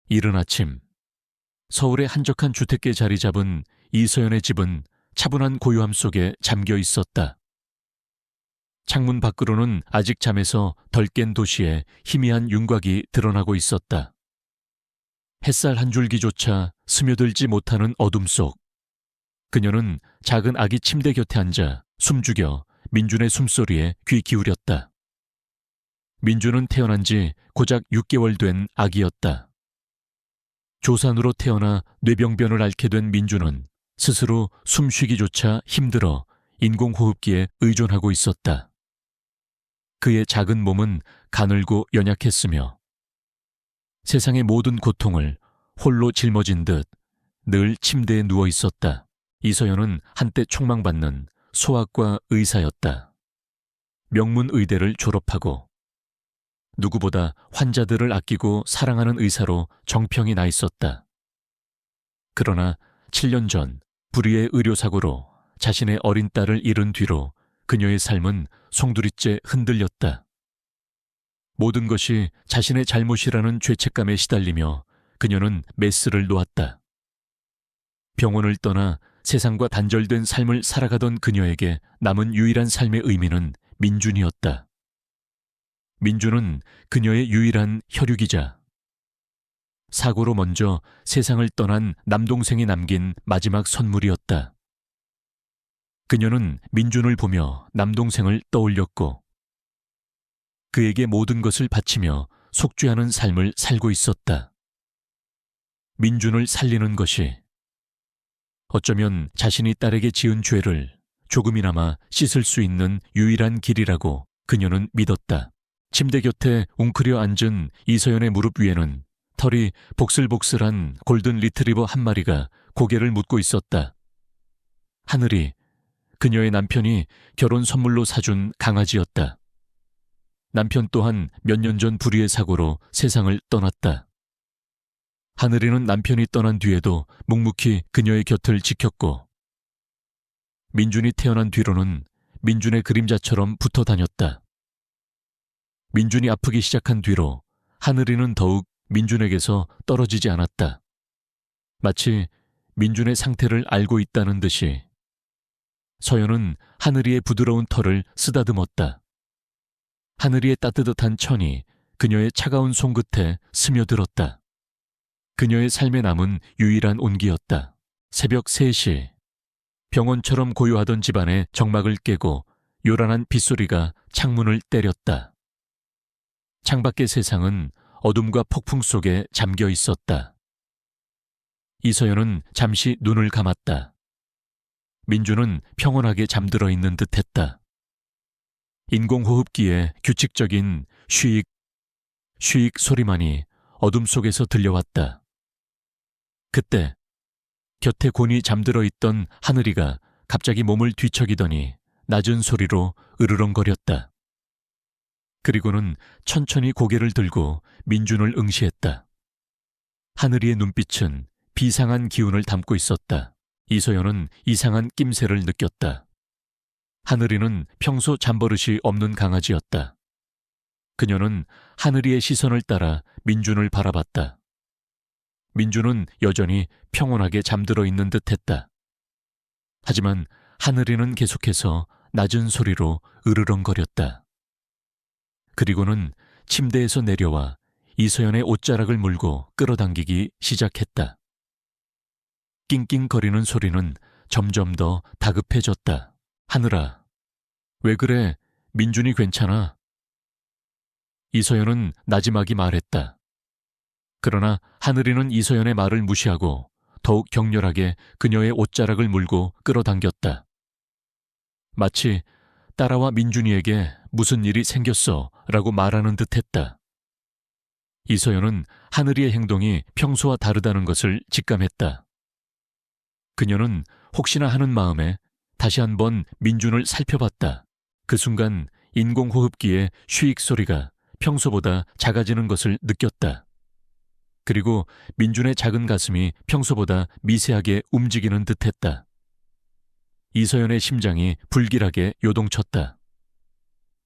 이른 아침, 서울의 한적한 주택가에 자리 잡은 이서연의 집은 차분한 고요함 속에 잠겨 있었다. 창문 밖으로는 아직 잠에서 덜 깬 도시에 희미한 윤곽이 드러나고 있었다. 햇살 한 줄기조차 스며들지 못하는 어둠 속, 그녀는 작은 아기 침대 곁에 앉아 숨죽여 민준의 숨소리에 귀 기울였다. 민준은 태어난 지 고작 6개월 된 아기였다. 조산으로 태어나 뇌병변을 앓게 된 민준은 스스로 숨쉬기조차 힘들어 인공호흡기에 의존하고 있었다. 그의 작은 몸은 가늘고 연약했으며 세상의 모든 고통을 홀로 짊어진 듯 늘 침대에 누워 있었다. 이서연은 한때 촉망받는 소아과 의사였다. 명문의대를 졸업하고 누구보다 환자들을 아끼고 사랑하는 의사로 정평이 나 있었다. 그러나 7년 전 불의의 의료사고로 자신의 어린 딸을 잃은 뒤로 그녀의 삶은 송두리째 흔들렸다. 모든 것이 자신의 잘못이라는 죄책감에 시달리며 그녀는 메스를 놓았다. 병원을 떠나 세상과 단절된 삶을 살아가던 그녀에게 남은 유일한 삶의 의미는 민준이었다. 민준은 그녀의 유일한 혈육이자 사고로 먼저 세상을 떠난 남동생이 남긴 마지막 선물이었다. 그녀는 민준을 보며 남동생을 떠올렸고 그에게 모든 것을 바치며 속죄하는 삶을 살고 있었다. 민준을 살리는 것이 어쩌면 자신이 딸에게 지은 죄를 조금이나마 씻을 수 있는 유일한 길이라고 그녀는 믿었다. 침대 곁에 웅크려 앉은 이서연의 무릎 위에는 털이 복슬복슬한 골든 리트리버 한 마리가 고개를 묻고 있었다. 하늘이 그녀의 남편이 결혼 선물로 사준 강아지였다. 남편 또한 몇 년 전 불의의 사고로 세상을 떠났다. 하늘이는 남편이 떠난 뒤에도 묵묵히 그녀의 곁을 지켰고 민준이 태어난 뒤로는 민준의 그림자처럼 붙어 다녔다. 민준이 아프기 시작한 뒤로 하늘이는 더욱 민준에게서 떨어지지 않았다. 마치 민준의 상태를 알고 있다는 듯이 서연은 하늘이의 부드러운 털을 쓰다듬었다. 하늘이의 따뜻한 천이 그녀의 차가운 손끝에 스며들었다. 그녀의 삶에 남은 유일한 온기였다. 새벽 3시, 병원처럼 고요하던 집안의 정막을 깨고 요란한 빗소리가 창문을 때렸다. 창밖의 세상은 어둠과 폭풍 속에 잠겨 있었다. 이서연은 잠시 눈을 감았다. 민준은 평온하게 잠들어 있는 듯했다. 인공호흡기에 규칙적인 쉬익, 쉬익 소리만이 어둠 속에서 들려왔다. 그때 곁에 곤히 잠들어 있던 하늘이가 갑자기 몸을 뒤척이더니 낮은 소리로 으르렁거렸다. 그리고는 천천히 고개를 들고 민준을 응시했다. 하늘이의 눈빛은 비상한 기운을 담고 있었다. 이서연은 이상한 낌새를 느꼈다. 하늘이는 평소 잠버릇이 없는 강아지였다. 그녀는 하늘이의 시선을 따라 민준을 바라봤다. 민준은 여전히 평온하게 잠들어 있는 듯했다. 하지만 하늘이는 계속해서 낮은 소리로 으르렁거렸다. 그리고는 침대에서 내려와 이서연의 옷자락을 물고 끌어당기기 시작했다. 낑낑거리는 소리는 점점 더 다급해졌다. 하늘아, 왜 그래? 민준이 괜찮아? 이서연은 나지막이 말했다. 그러나 하늘이는 이서연의 말을 무시하고 더욱 격렬하게 그녀의 옷자락을 물고 끌어당겼다. 마치 딸아와 민준이에게 무슨 일이 생겼어 라고 말하는 듯했다. 이서연은 하늘이의 행동이 평소와 다르다는 것을 직감했다. 그녀는 혹시나 하는 마음에 다시 한번 민준을 살펴봤다. 그 순간 인공호흡기의 쉬익 소리가 평소보다 작아지는 것을 느꼈다. 그리고 민준의 작은 가슴이 평소보다 미세하게 움직이는 듯했다. 이서연의 심장이 불길하게 요동쳤다.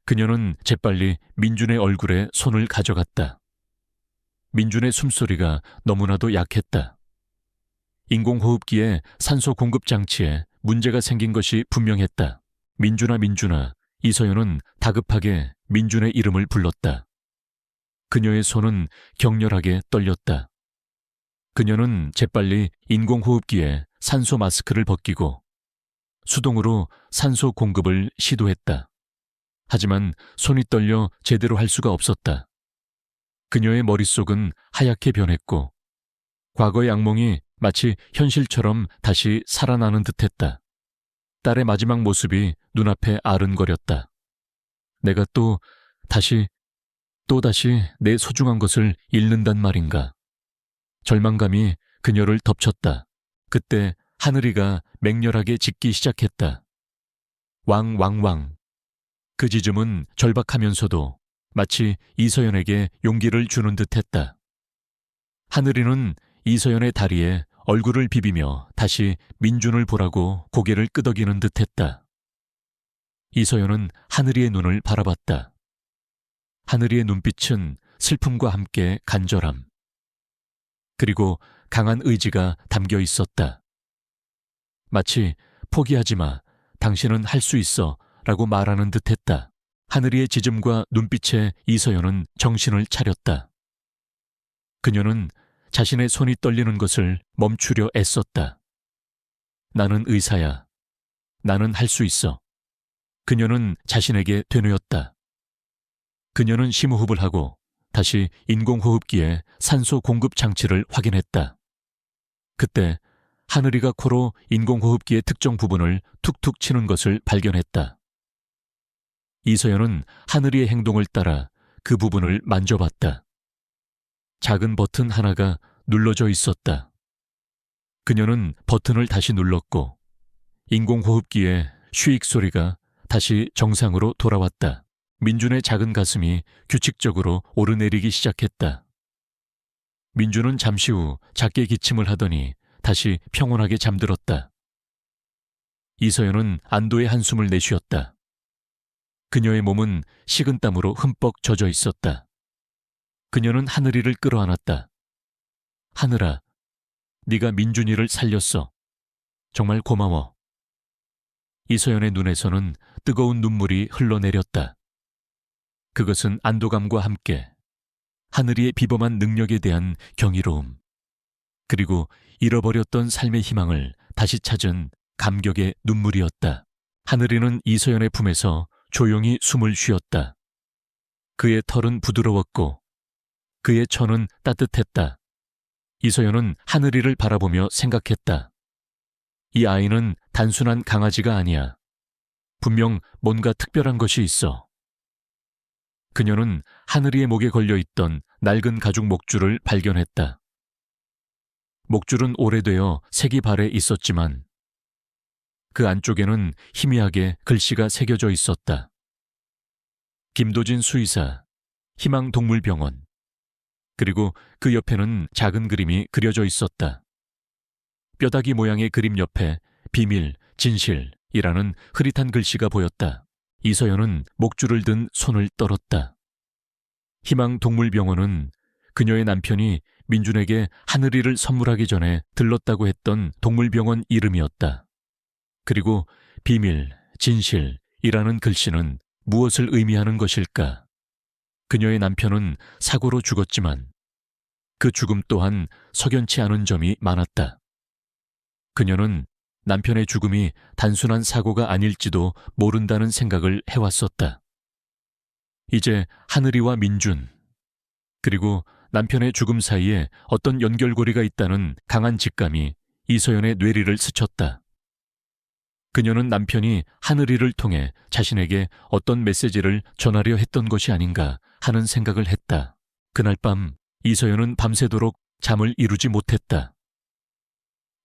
그녀는 재빨리 민준의 얼굴에 손을 가져갔다. 민준의 숨소리가 너무나도 약했다. 인공호흡기의 산소 공급 장치에 문제가 생긴 것이 분명했다. 민준아, 이서연은 다급하게 민준의 이름을 불렀다. 그녀의 손은 격렬하게 떨렸다. 그녀는 재빨리 인공호흡기에 산소 마스크를 벗기고 수동으로 산소 공급을 시도했다. 하지만 손이 떨려 제대로 할 수가 없었다. 그녀의 머릿속은 하얗게 변했고 과거의 악몽이 마치 현실처럼 다시 살아나는 듯했다. 딸의 마지막 모습이 눈앞에 아른거렸다. 내가 또다시 내 소중한 것을 잃는단 말인가. 절망감이 그녀를 덮쳤다. 그때 하늘이가 맹렬하게 짖기 시작했다. 왕왕왕. 그 짖음은 절박하면서도 마치 이서연에게 용기를 주는 듯했다. 하늘이는 이서연의 다리에 얼굴을 비비며 다시 민준을 보라고 고개를 끄덕이는 듯했다. 이서연은 하늘이의 눈을 바라봤다. 하늘이의 눈빛은 슬픔과 함께 간절함, 그리고 강한 의지가 담겨 있었다. 마치 포기하지 마, 당신은 할 수 있어 라고 말하는 듯했다. 하늘이의 짖음과 눈빛에 이서연은 정신을 차렸다. 그녀는 자신의 손이 떨리는 것을 멈추려 애썼다. 나는 의사야. 나는 할 수 있어. 그녀는 자신에게 되뇌었다. 그녀는 심호흡을 하고 다시 인공호흡기에 산소 공급 장치를 확인했다. 그때 하늘이가 코로 인공호흡기의 특정 부분을 툭툭 치는 것을 발견했다. 이서연은 하늘이의 행동을 따라 그 부분을 만져봤다. 작은 버튼 하나가 눌러져 있었다. 그녀는 버튼을 다시 눌렀고 인공호흡기의 쉬익 소리가 다시 정상으로 돌아왔다. 민준의 작은 가슴이 규칙적으로 오르내리기 시작했다. 민준은 잠시 후 작게 기침을 하더니 다시 평온하게 잠들었다. 이서연은 안도의 한숨을 내쉬었다. 그녀의 몸은 식은땀으로 흠뻑 젖어 있었다. 그녀는 하늘이를 끌어안았다. 하늘아, 네가 민준이를 살렸어. 정말 고마워. 이서연의 눈에서는 뜨거운 눈물이 흘러내렸다. 그것은 안도감과 함께 하늘이의 비범한 능력에 대한 경이로움, 그리고 잃어버렸던 삶의 희망을 다시 찾은 감격의 눈물이었다. 하늘이는 이서연의 품에서 조용히 숨을 쉬었다. 그의 털은 부드러웠고 그의 천은 따뜻했다. 이서연은 하늘이를 바라보며 생각했다. 이 아이는 단순한 강아지가 아니야. 분명 뭔가 특별한 것이 있어. 그녀는 하늘이의 목에 걸려있던 낡은 가죽 목줄을 발견했다. 목줄은 오래되어 색이 발해 있었지만 그 안쪽에는 희미하게 글씨가 새겨져 있었다. 김도진 수의사, 희망동물병원. 그리고 그 옆에는 작은 그림이 그려져 있었다. 뼈다귀 모양의 그림 옆에 비밀, 진실이라는 흐릿한 글씨가 보였다. 이서연은 목줄을 든 손을 떨었다. 희망동물병원은 그녀의 남편이 민준에게 하늘이를 선물하기 전에 들렀다고 했던 동물병원 이름이었다. 그리고 비밀, 진실이라는 글씨는 무엇을 의미하는 것일까? 그녀의 남편은 사고로 죽었지만 그 죽음 또한 석연치 않은 점이 많았다. 그녀는 남편의 죽음이 단순한 사고가 아닐지도 모른다는 생각을 해왔었다. 이제 하늘이와 민준, 그리고 남편의 죽음 사이에 어떤 연결고리가 있다는 강한 직감이 이서연의 뇌리를 스쳤다. 그녀는 남편이 하늘이를 통해 자신에게 어떤 메시지를 전하려 했던 것이 아닌가 하는 생각을 했다. 그날 밤 이서연은 밤새도록 잠을 이루지 못했다.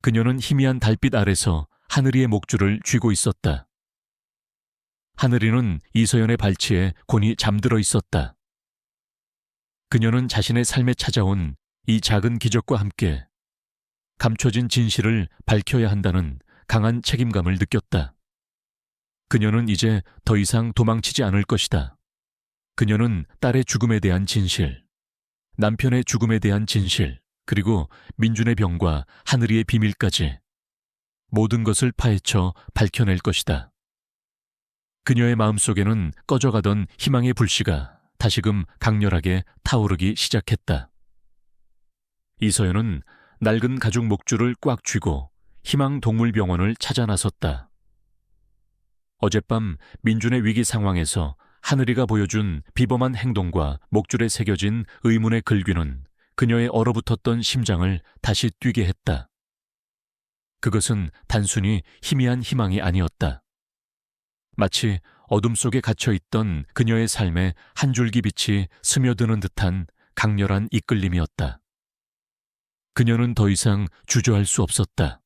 그녀는 희미한 달빛 아래서 하늘이의 목줄을 쥐고 있었다. 하늘이는 이서연의 발치에 곤히 잠들어 있었다. 그녀는 자신의 삶에 찾아온 이 작은 기적과 함께 감춰진 진실을 밝혀야 한다는 강한 책임감을 느꼈다. 그녀는 이제 더 이상 도망치지 않을 것이다. 그녀는 딸의 죽음에 대한 진실, 남편의 죽음에 대한 진실, 그리고 민준의 병과 하늘이의 비밀까지 모든 것을 파헤쳐 밝혀낼 것이다. 그녀의 마음속에는 꺼져가던 희망의 불씨가 다시금 강렬하게 타오르기 시작했다. 이서연은 낡은 가죽 목줄을 꽉 쥐고 희망동물병원을 찾아 나섰다. 어젯밤 민준의 위기 상황에서 하늘이가 보여준 비범한 행동과 목줄에 새겨진 의문의 글귀는 그녀의 얼어붙었던 심장을 다시 뛰게 했다. 그것은 단순히 희미한 희망이 아니었다. 마치 어둠 속에 갇혀있던 그녀의 삶에 한 줄기 빛이 스며드는 듯한 강렬한 이끌림이었다. 그녀는 더 이상 주저할 수 없었다.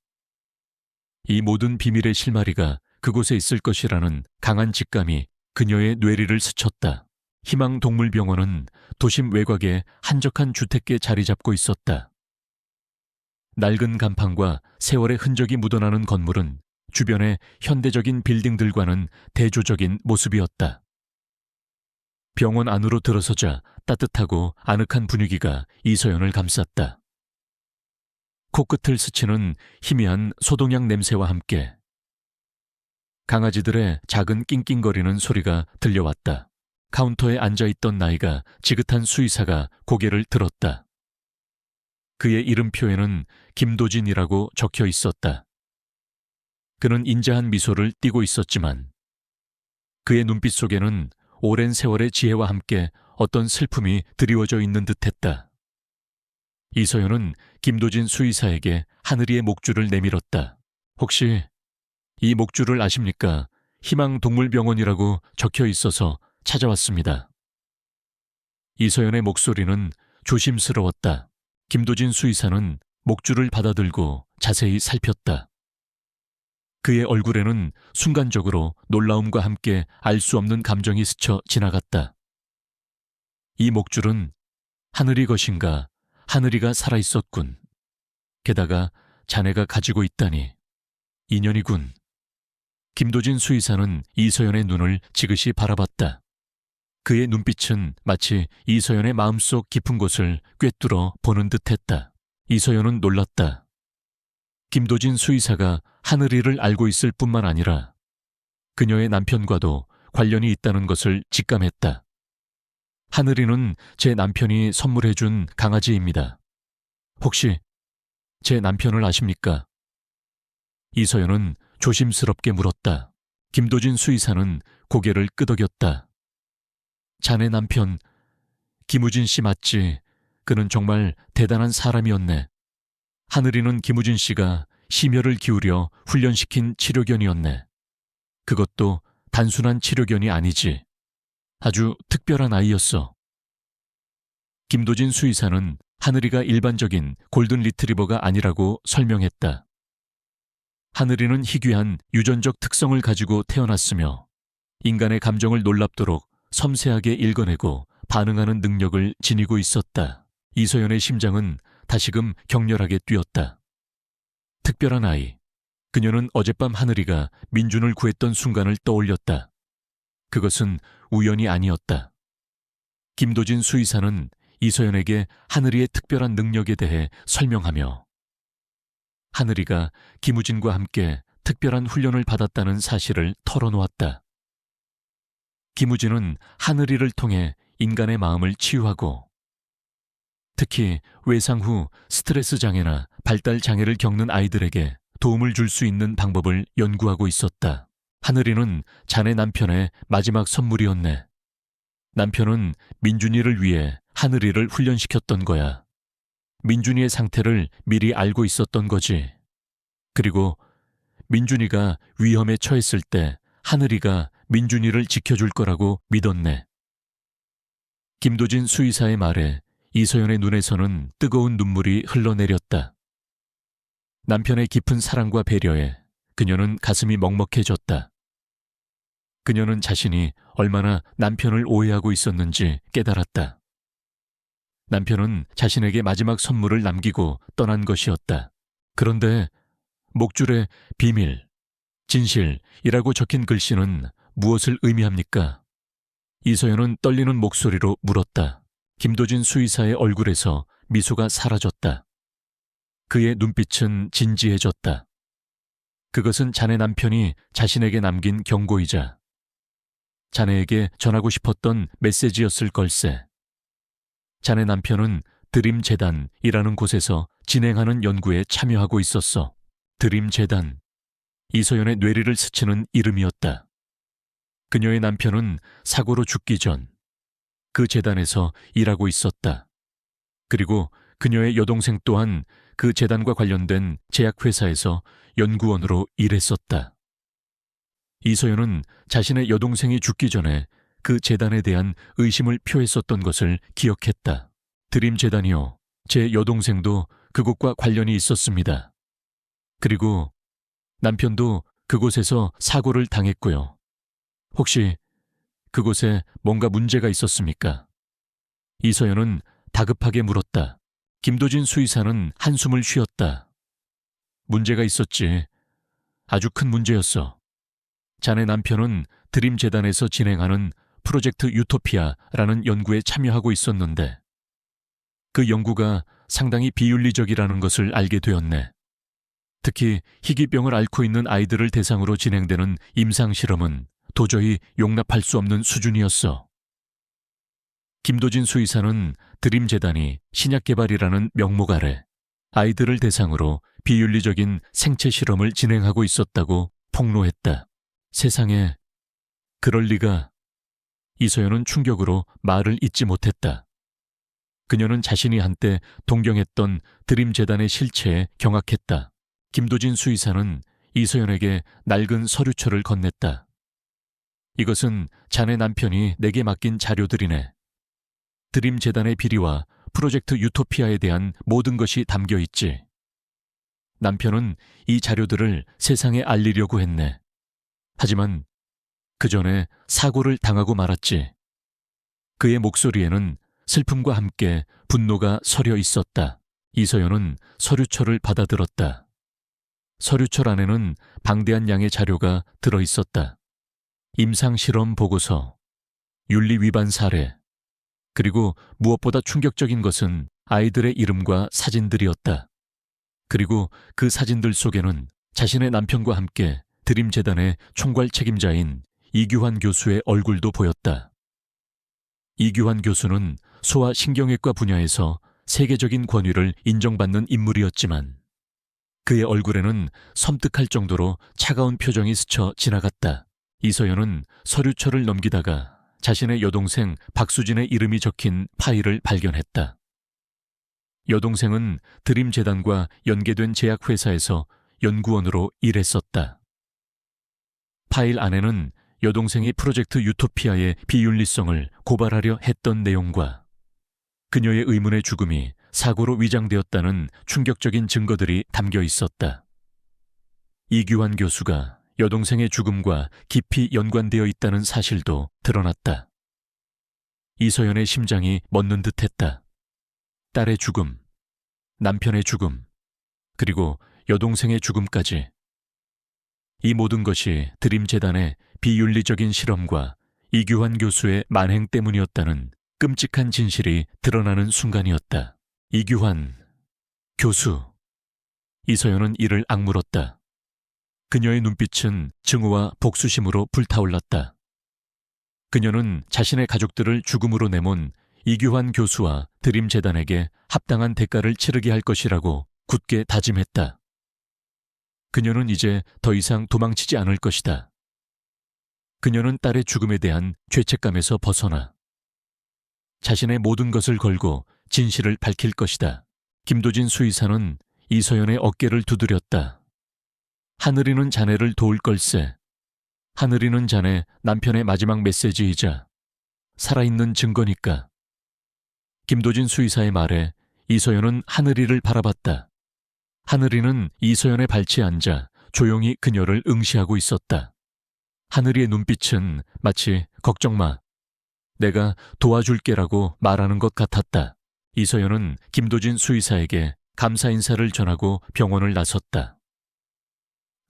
이 모든 비밀의 실마리가 그곳에 있을 것이라는 강한 직감이 그녀의 뇌리를 스쳤다. 희망동물병원은 도심 외곽의 한적한 주택가에 자리 잡고 있었다. 낡은 간판과 세월의 흔적이 묻어나는 건물은 주변의 현대적인 빌딩들과는 대조적인 모습이었다. 병원 안으로 들어서자 따뜻하고 아늑한 분위기가 이서연을 감쌌다. 코끝을 스치는 희미한 소독약 냄새와 함께 강아지들의 작은 낑낑거리는 소리가 들려왔다. 카운터에 앉아있던 나이가 지긋한 수의사가 고개를 들었다. 그의 이름표에는 김도진이라고 적혀 있었다. 그는 인자한 미소를 띠고 있었지만 그의 눈빛 속에는 오랜 세월의 지혜와 함께 어떤 슬픔이 드리워져 있는 듯했다. 이서연은 김도진 수의사에게 하늘이의 목줄을 내밀었다. 혹시 이 목줄을 아십니까? 희망동물병원이라고 적혀 있어서 찾아왔습니다. 이서연의 목소리는 조심스러웠다. 김도진 수의사는 목줄을 받아들고 자세히 살폈다. 그의 얼굴에는 순간적으로 놀라움과 함께 알 수 없는 감정이 스쳐 지나갔다. 이 목줄은 하늘이 것인가? 하늘이가 살아있었군. 게다가 자네가 가지고 있다니. 인연이군. 김도진 수의사는 이서연의 눈을 지그시 바라봤다. 그의 눈빛은 마치 이서연의 마음속 깊은 곳을 꿰뚫어 보는 듯했다. 이서연은 놀랐다. 김도진 수의사가 하늘이를 알고 있을 뿐만 아니라 그녀의 남편과도 관련이 있다는 것을 직감했다. 하늘이는 제 남편이 선물해준 강아지입니다. 혹시 제 남편을 아십니까? 이서연은 조심스럽게 물었다. 김도진 수의사는 고개를 끄덕였다. 자네 남편, 김우진 씨 맞지? 그는 정말 대단한 사람이었네. 하늘이는 김우진 씨가 심혈을 기울여 훈련시킨 치료견이었네. 그것도 단순한 치료견이 아니지. 아주 특별한 아이였어. 김도진 수의사는 하늘이가 일반적인 골든 리트리버가 아니라고 설명했다. 하늘이는 희귀한 유전적 특성을 가지고 태어났으며 인간의 감정을 놀랍도록 섬세하게 읽어내고 반응하는 능력을 지니고 있었다. 이서연의 심장은 다시금 격렬하게 뛰었다. 특별한 아이. 그녀는 어젯밤 하늘이가 민준을 구했던 순간을 떠올렸다. 그것은 우연이 아니었다. 김도진 수의사는 이서연에게 하늘이의 특별한 능력에 대해 설명하며 하늘이가 김우진과 함께 특별한 훈련을 받았다는 사실을 털어놓았다. 김우진은 하늘이를 통해 인간의 마음을 치유하고 특히 외상 후 스트레스 장애나 발달 장애를 겪는 아이들에게 도움을 줄 수 있는 방법을 연구하고 있었다. 하늘이는 자네 남편의 마지막 선물이었네. 남편은 민준이를 위해 하늘이를 훈련시켰던 거야. 민준이의 상태를 미리 알고 있었던 거지. 그리고 민준이가 위험에 처했을 때 하늘이가 민준이를 지켜줄 거라고 믿었네. 김도진 수의사의 말에 이서연의 눈에서는 뜨거운 눈물이 흘러내렸다. 남편의 깊은 사랑과 배려에 그녀는 가슴이 먹먹해졌다. 그녀는 자신이 얼마나 남편을 오해하고 있었는지 깨달았다. 남편은 자신에게 마지막 선물을 남기고 떠난 것이었다. 그런데 목줄에 비밀, 진실이라고 적힌 글씨는 무엇을 의미합니까? 이서연은 떨리는 목소리로 물었다. 김도진 수의사의 얼굴에서 미소가 사라졌다. 그의 눈빛은 진지해졌다. 그것은 자네 남편이 자신에게 남긴 경고이자 자네에게 전하고 싶었던 메시지였을 걸세. 자네 남편은 드림재단이라는 곳에서 진행하는 연구에 참여하고 있었어. 드림재단. 이소연의 뇌리를 스치는 이름이었다. 그녀의 남편은 사고로 죽기 전 그 재단에서 일하고 있었다. 그리고 그녀의 여동생 또한 그 재단과 관련된 제약회사에서 연구원으로 일했었다. 이소연은 자신의 여동생이 죽기 전에 그 재단에 대한 의심을 표했었던 것을 기억했다. 드림재단이요. 제 여동생도 그곳과 관련이 있었습니다. 그리고 남편도 그곳에서 사고를 당했고요. 혹시 그곳에 뭔가 문제가 있었습니까? 이소연은 다급하게 물었다. 김도진 수의사는 한숨을 쉬었다. 문제가 있었지. 아주 큰 문제였어. 자네 남편은 드림재단에서 진행하는 프로젝트 유토피아라는 연구에 참여하고 있었는데 그 연구가 상당히 비윤리적이라는 것을 알게 되었네. 특히 희귀병을 앓고 있는 아이들을 대상으로 진행되는 임상실험은 도저히 용납할 수 없는 수준이었어. 김도진 수의사는 드림재단이 신약개발이라는 명목 아래 아이들을 대상으로 비윤리적인 생체 실험을 진행하고 있었다고 폭로했다. 세상에, 그럴 리가. 이소연은 충격으로 말을 잇지 못했다. 그녀는 자신이 한때 동경했던 드림재단의 실체에 경악했다. 김도진 수의사는 이소연에게 낡은 서류철을 건넸다. 이것은 자네 남편이 내게 맡긴 자료들이네. 드림재단의 비리와 프로젝트 유토피아에 대한 모든 것이 담겨 있지. 남편은 이 자료들을 세상에 알리려고 했네. 하지만 그 전에 사고를 당하고 말았지. 그의 목소리에는 슬픔과 함께 분노가 서려 있었다. 이소연은 서류철을 받아들었다. 서류철 안에는 방대한 양의 자료가 들어 있었다. 임상실험 보고서, 윤리 위반 사례, 그리고 무엇보다 충격적인 것은 아이들의 이름과 사진들이었다. 그리고 그 사진들 속에는 자신의 남편과 함께 드림재단의 총괄 책임자인 이규환 교수의 얼굴도 보였다. 이규환 교수는 소아신경외과 분야에서 세계적인 권위를 인정받는 인물이었지만 그의 얼굴에는 섬뜩할 정도로 차가운 표정이 스쳐 지나갔다. 이소연은 서류철을 넘기다가 자신의 여동생 박수진의 이름이 적힌 파일을 발견했다. 여동생은 드림재단과 연계된 제약회사에서 연구원으로 일했었다. 파일 안에는 여동생이 프로젝트 유토피아의 비윤리성을 고발하려 했던 내용과 그녀의 의문의 죽음이 사고로 위장되었다는 충격적인 증거들이 담겨 있었다. 이규환 교수가 여동생의 죽음과 깊이 연관되어 있다는 사실도 드러났다. 이소연의 심장이 멎는 듯했다. 딸의 죽음, 남편의 죽음, 그리고 여동생의 죽음까지. 이 모든 것이 드림재단의 비윤리적인 실험과 이규환 교수의 만행 때문이었다는 끔찍한 진실이 드러나는 순간이었다. 이규환 교수. 이소연은 이를 악물었다. 그녀의 눈빛은 증오와 복수심으로 불타올랐다. 그녀는 자신의 가족들을 죽음으로 내몬 이규환 교수와 드림재단에게 합당한 대가를 치르게 할 것이라고 굳게 다짐했다. 그녀는 이제 더 이상 도망치지 않을 것이다. 그녀는 딸의 죽음에 대한 죄책감에서 벗어나 자신의 모든 것을 걸고 진실을 밝힐 것이다. 김도진 수의사는 이소연의 어깨를 두드렸다. 하늘이는 자네를 도울 걸세. 하늘이는 자네 남편의 마지막 메시지이자 살아있는 증거니까. 김도진 수의사의 말에 이소연은 하늘이를 바라봤다. 하늘이는 이소연의 발치에 앉아 조용히 그녀를 응시하고 있었다. 하늘이의 눈빛은 마치 걱정 마, 내가 도와줄게라고 말하는 것 같았다. 이소연은 김도진 수의사에게 감사 인사를 전하고 병원을 나섰다.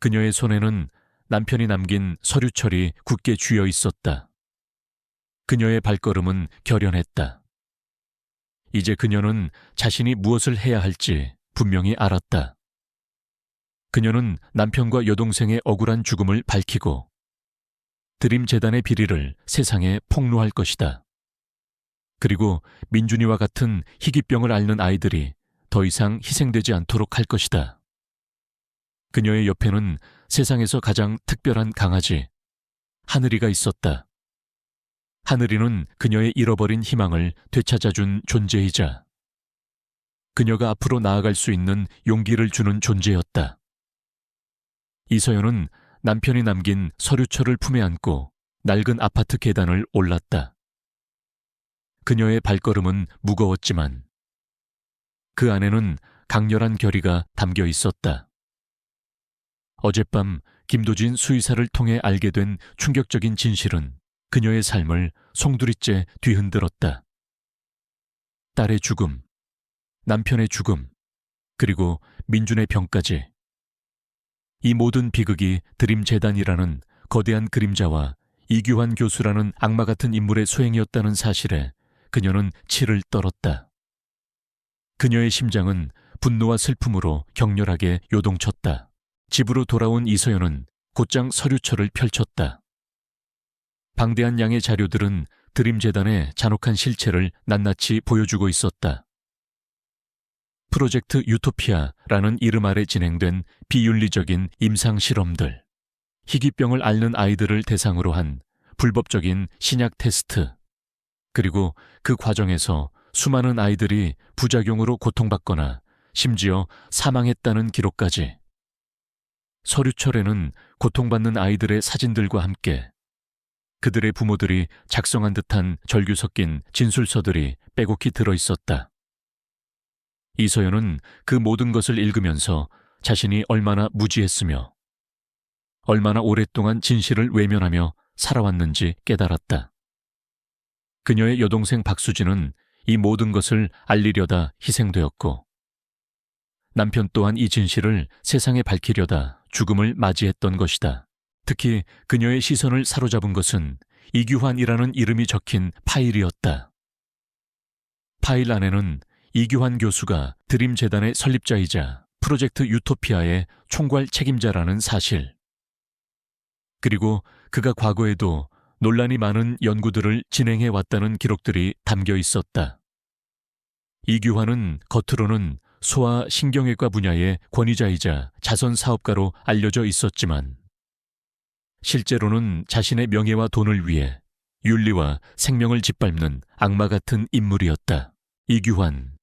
그녀의 손에는 남편이 남긴 서류철이 굳게 쥐어 있었다. 그녀의 발걸음은 결연했다. 이제 그녀는 자신이 무엇을 해야 할지 분명히 알았다. 그녀는 남편과 여동생의 억울한 죽음을 밝히고 드림재단의 비리를 세상에 폭로할 것이다. 그리고 민준이와 같은 희귀병을 앓는 아이들이 더 이상 희생되지 않도록 할 것이다. 그녀의 옆에는 세상에서 가장 특별한 강아지, 하늘이가 있었다. 하늘이는 그녀의 잃어버린 희망을 되찾아준 존재이자 그녀가 앞으로 나아갈 수 있는 용기를 주는 존재였다. 이서연은 남편이 남긴 서류철을 품에 안고 낡은 아파트 계단을 올랐다. 그녀의 발걸음은 무거웠지만 그 안에는 강렬한 결의가 담겨 있었다. 어젯밤 김도진 수의사를 통해 알게 된 충격적인 진실은 그녀의 삶을 송두리째 뒤흔들었다. 딸의 죽음, 남편의 죽음, 그리고 민준의 병까지. 이 모든 비극이 드림재단이라는 거대한 그림자와 이규환 교수라는 악마 같은 인물의 소행이었다는 사실에 그녀는 치를 떨었다. 그녀의 심장은 분노와 슬픔으로 격렬하게 요동쳤다. 집으로 돌아온 이서연은 곧장 서류철을 펼쳤다. 방대한 양의 자료들은 드림재단의 잔혹한 실체를 낱낱이 보여주고 있었다. 프로젝트 유토피아라는 이름 아래 진행된 비윤리적인 임상실험들, 희귀병을 앓는 아이들을 대상으로 한 불법적인 신약 테스트, 그리고 그 과정에서 수많은 아이들이 부작용으로 고통받거나 심지어 사망했다는 기록까지. 서류철에는 고통받는 아이들의 사진들과 함께 그들의 부모들이 작성한 듯한 절규 섞인 진술서들이 빼곡히 들어있었다. 이서연은 그 모든 것을 읽으면서 자신이 얼마나 무지했으며 얼마나 오랫동안 진실을 외면하며 살아왔는지 깨달았다. 그녀의 여동생 박수진은 이 모든 것을 알리려다 희생되었고 남편 또한 이 진실을 세상에 밝히려다 죽음을 맞이했던 것이다. 특히 그녀의 시선을 사로잡은 것은 이규환이라는 이름이 적힌 파일이었다. 파일 안에는 이규환 교수가 드림재단의 설립자이자 프로젝트 유토피아의 총괄 책임자라는 사실, 그리고 그가 과거에도 논란이 많은 연구들을 진행해 왔다는 기록들이 담겨 있었다. 이규환은 겉으로는 소아 신경외과 분야의 권위자이자 자선 사업가로 알려져 있었지만 실제로는 자신의 명예와 돈을 위해 윤리와 생명을 짓밟는 악마 같은 인물이었다. 이규환,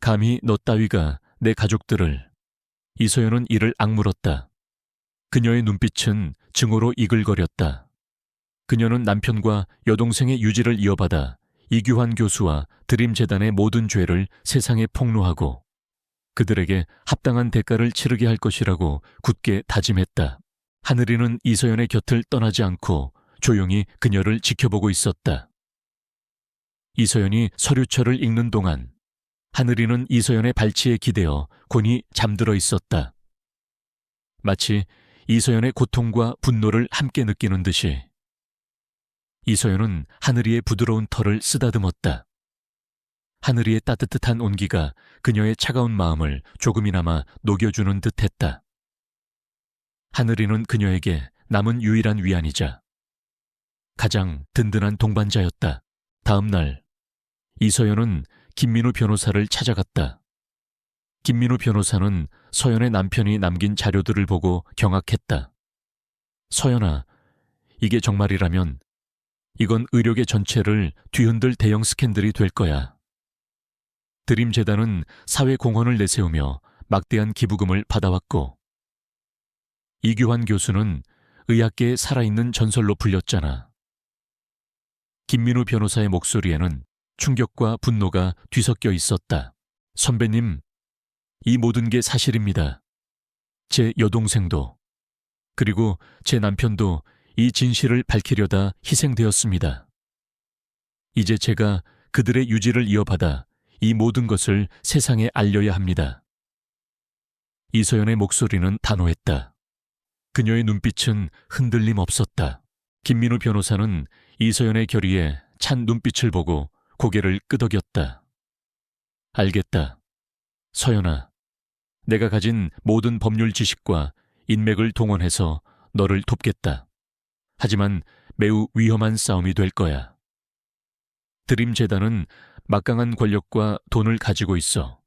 감히 너 따위가 내 가족들을. 이서연은 이를 악물었다. 그녀의 눈빛은 증오로 이글거렸다. 그녀는 남편과 여동생의 유지를 이어받아 이규환 교수와 드림재단의 모든 죄를 세상에 폭로하고 그들에게 합당한 대가를 치르게 할 것이라고 굳게 다짐했다. 하늘이는 이서연의 곁을 떠나지 않고 조용히 그녀를 지켜보고 있었다. 이서연이 서류철을 읽는 동안 하늘이는 이서연의 발치에 기대어 곤히 잠들어 있었다. 마치 이서연의 고통과 분노를 함께 느끼는 듯이 이서연은 하늘이의 부드러운 털을 쓰다듬었다. 하늘이의 따뜻한 온기가 그녀의 차가운 마음을 조금이나마 녹여주는 듯했다. 하늘이는 그녀에게 남은 유일한 위안이자 가장 든든한 동반자였다. 다음 날 이서연은 김민우 변호사를 찾아갔다. 김민우 변호사는 서연의 남편이 남긴 자료들을 보고 경악했다. 서연아, 이게 정말이라면 이건 의료계 전체를 뒤흔들 대형 스캔들이 될 거야. 드림재단은 사회공헌을 내세우며 막대한 기부금을 받아왔고 이규환 교수는 의학계에 살아있는 전설로 불렸잖아. 김민우 변호사의 목소리에는 충격과 분노가 뒤섞여 있었다. 선배님, 이 모든 게 사실입니다. 제 여동생도, 그리고 제 남편도 이 진실을 밝히려다 희생되었습니다. 이제 제가 그들의 유지를 이어받아 이 모든 것을 세상에 알려야 합니다. 이서연의 목소리는 단호했다. 그녀의 눈빛은 흔들림 없었다. 김민우 변호사는 이서연의 결의에 찬 눈빛을 보고 고개를 끄덕였다. 알겠다. 서연아, 내가 가진 모든 법률 지식과 인맥을 동원해서 너를 돕겠다. 하지만 매우 위험한 싸움이 될 거야. 드림재단은 막강한 권력과 돈을 가지고 있어.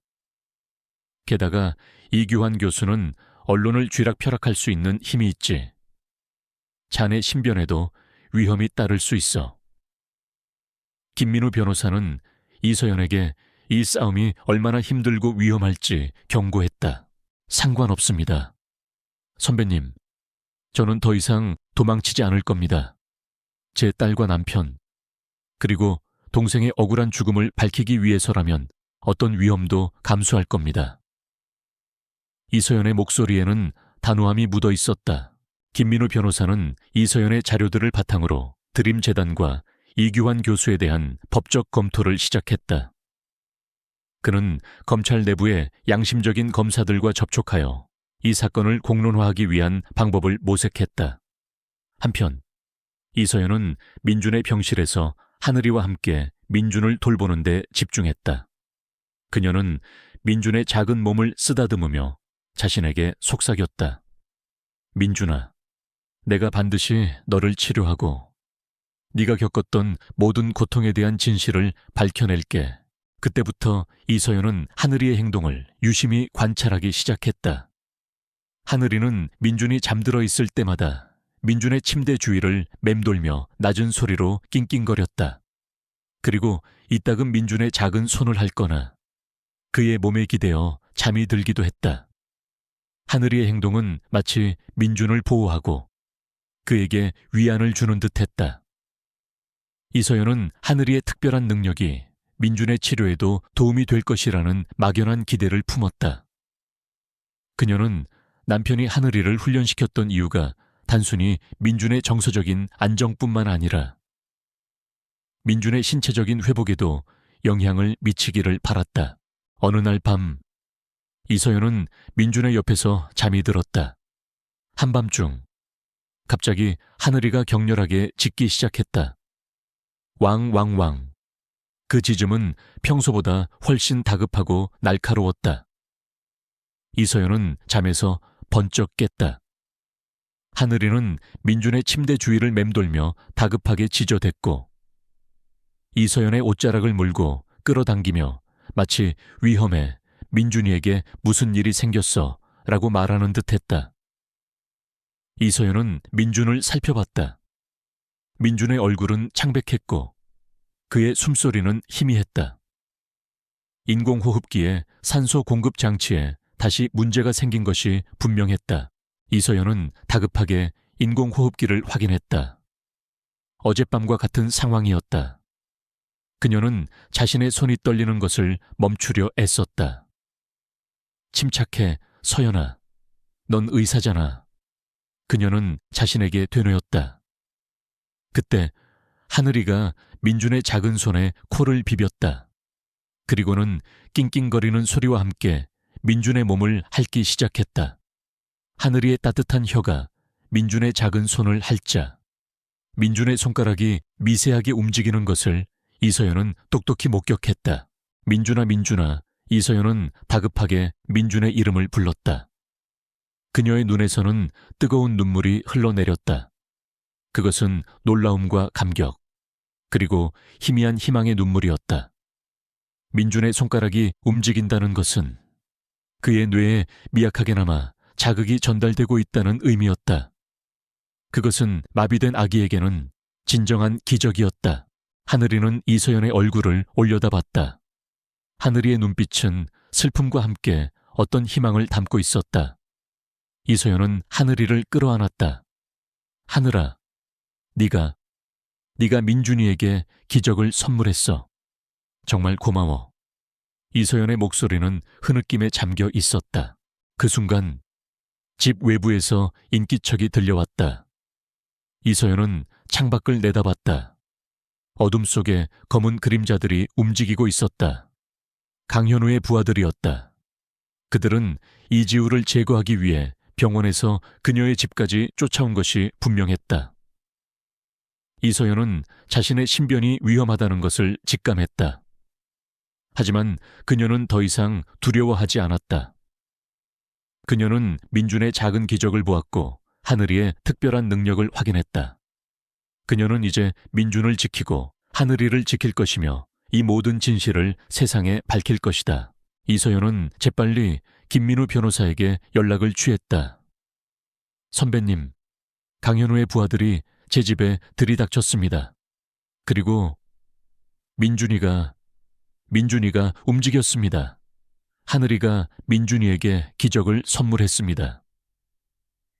게다가 이규환 교수는 언론을 쥐락펴락할 수 있는 힘이 있지. 자네 신변에도 위험이 따를 수 있어. 김민우 변호사는 이서연에게 이 싸움이 얼마나 힘들고 위험할지 경고했다. 상관없습니다. 선배님, 저는 더 이상 도망치지 않을 겁니다. 제 딸과 남편, 그리고 동생의 억울한 죽음을 밝히기 위해서라면 어떤 위험도 감수할 겁니다. 이서연의 목소리에는 단호함이 묻어 있었다. 김민우 변호사는 이서연의 자료들을 바탕으로 드림재단과 이규환 교수에 대한 법적 검토를 시작했다. 그는 검찰 내부의 양심적인 검사들과 접촉하여 이 사건을 공론화하기 위한 방법을 모색했다. 한편 이서연은 민준의 병실에서 하늘이와 함께 민준을 돌보는 데 집중했다. 그녀는 민준의 작은 몸을 쓰다듬으며 자신에게 속삭였다. 민준아, 내가 반드시 너를 치료하고 네가 겪었던 모든 고통에 대한 진실을 밝혀낼게. 그때부터 이서연은 하늘이의 행동을 유심히 관찰하기 시작했다. 하늘이는 민준이 잠들어 있을 때마다 민준의 침대 주위를 맴돌며 낮은 소리로 낑낑거렸다. 그리고 이따금 민준의 작은 손을 핥거나 그의 몸에 기대어 잠이 들기도 했다. 하늘이의 행동은 마치 민준을 보호하고 그에게 위안을 주는 듯했다. 이서연은 하늘이의 특별한 능력이 민준의 치료에도 도움이 될 것이라는 막연한 기대를 품었다. 그녀는 남편이 하늘이를 훈련시켰던 이유가 단순히 민준의 정서적인 안정뿐만 아니라 민준의 신체적인 회복에도 영향을 미치기를 바랐다. 어느 날 밤, 이서연은 민준의 옆에서 잠이 들었다. 한밤중, 갑자기 하늘이가 격렬하게 짖기 시작했다. 왕왕왕. 그 짖음은 평소보다 훨씬 다급하고 날카로웠다. 이서연은 잠에서 번쩍 깼다. 하늘이는 민준의 침대 주위를 맴돌며 다급하게 짖어댔고 이서연의 옷자락을 물고 끌어당기며 마치 위험해, 민준이에게 무슨 일이 생겼어 라고 말하는 듯했다. 이서연은 민준을 살펴봤다. 민준의 얼굴은 창백했고 그의 숨소리는 희미했다. 인공호흡기의 산소 공급 장치에 다시 문제가 생긴 것이 분명했다. 이서연은 다급하게 인공호흡기를 확인했다. 어젯밤과 같은 상황이었다. 그녀는 자신의 손이 떨리는 것을 멈추려 애썼다. 침착해, 서연아. 넌 의사잖아. 그녀는 자신에게 되뇌었다. 그때 하늘이가 민준의 작은 손에 코를 비볐다. 그리고는 낑낑거리는 소리와 함께 민준의 몸을 핥기 시작했다. 하늘이의 따뜻한 혀가 민준의 작은 손을 핥자 민준의 손가락이 미세하게 움직이는 것을 이서연은 똑똑히 목격했다. 민준아, 민준아. 이서연은 다급하게 민준의 이름을 불렀다. 그녀의 눈에서는 뜨거운 눈물이 흘러내렸다. 그것은 놀라움과 감격, 그리고 희미한 희망의 눈물이었다. 민준의 손가락이 움직인다는 것은 그의 뇌에 미약하게나마 자극이 전달되고 있다는 의미였다. 그것은 마비된 아기에게는 진정한 기적이었다. 하늘이는 이서연의 얼굴을 올려다봤다. 하늘이의 눈빛은 슬픔과 함께 어떤 희망을 담고 있었다. 이서연은 하늘이를 끌어안았다. 하늘아, 네가 민준이에게 기적을 선물했어. 정말 고마워. 이서연의 목소리는 흐느낌에 잠겨 있었다. 그 순간 집 외부에서 인기척이 들려왔다. 이서연은 창밖을 내다봤다. 어둠 속에 검은 그림자들이 움직이고 있었다. 강현우의 부하들이었다. 그들은 이지우를 제거하기 위해 병원에서 그녀의 집까지 쫓아온 것이 분명했다. 이서연은 자신의 신변이 위험하다는 것을 직감했다. 하지만 그녀는 더 이상 두려워하지 않았다. 그녀는 민준의 작은 기적을 보았고 하늘이의 특별한 능력을 확인했다. 그녀는 이제 민준을 지키고 하늘이를 지킬 것이며 이 모든 진실을 세상에 밝힐 것이다. 이서연은 재빨리 김민우 변호사에게 연락을 취했다. 선배님, 강현우의 부하들이 제 집에 들이닥쳤습니다. 그리고 민준이가 움직였습니다. 하늘이가 민준이에게 기적을 선물했습니다.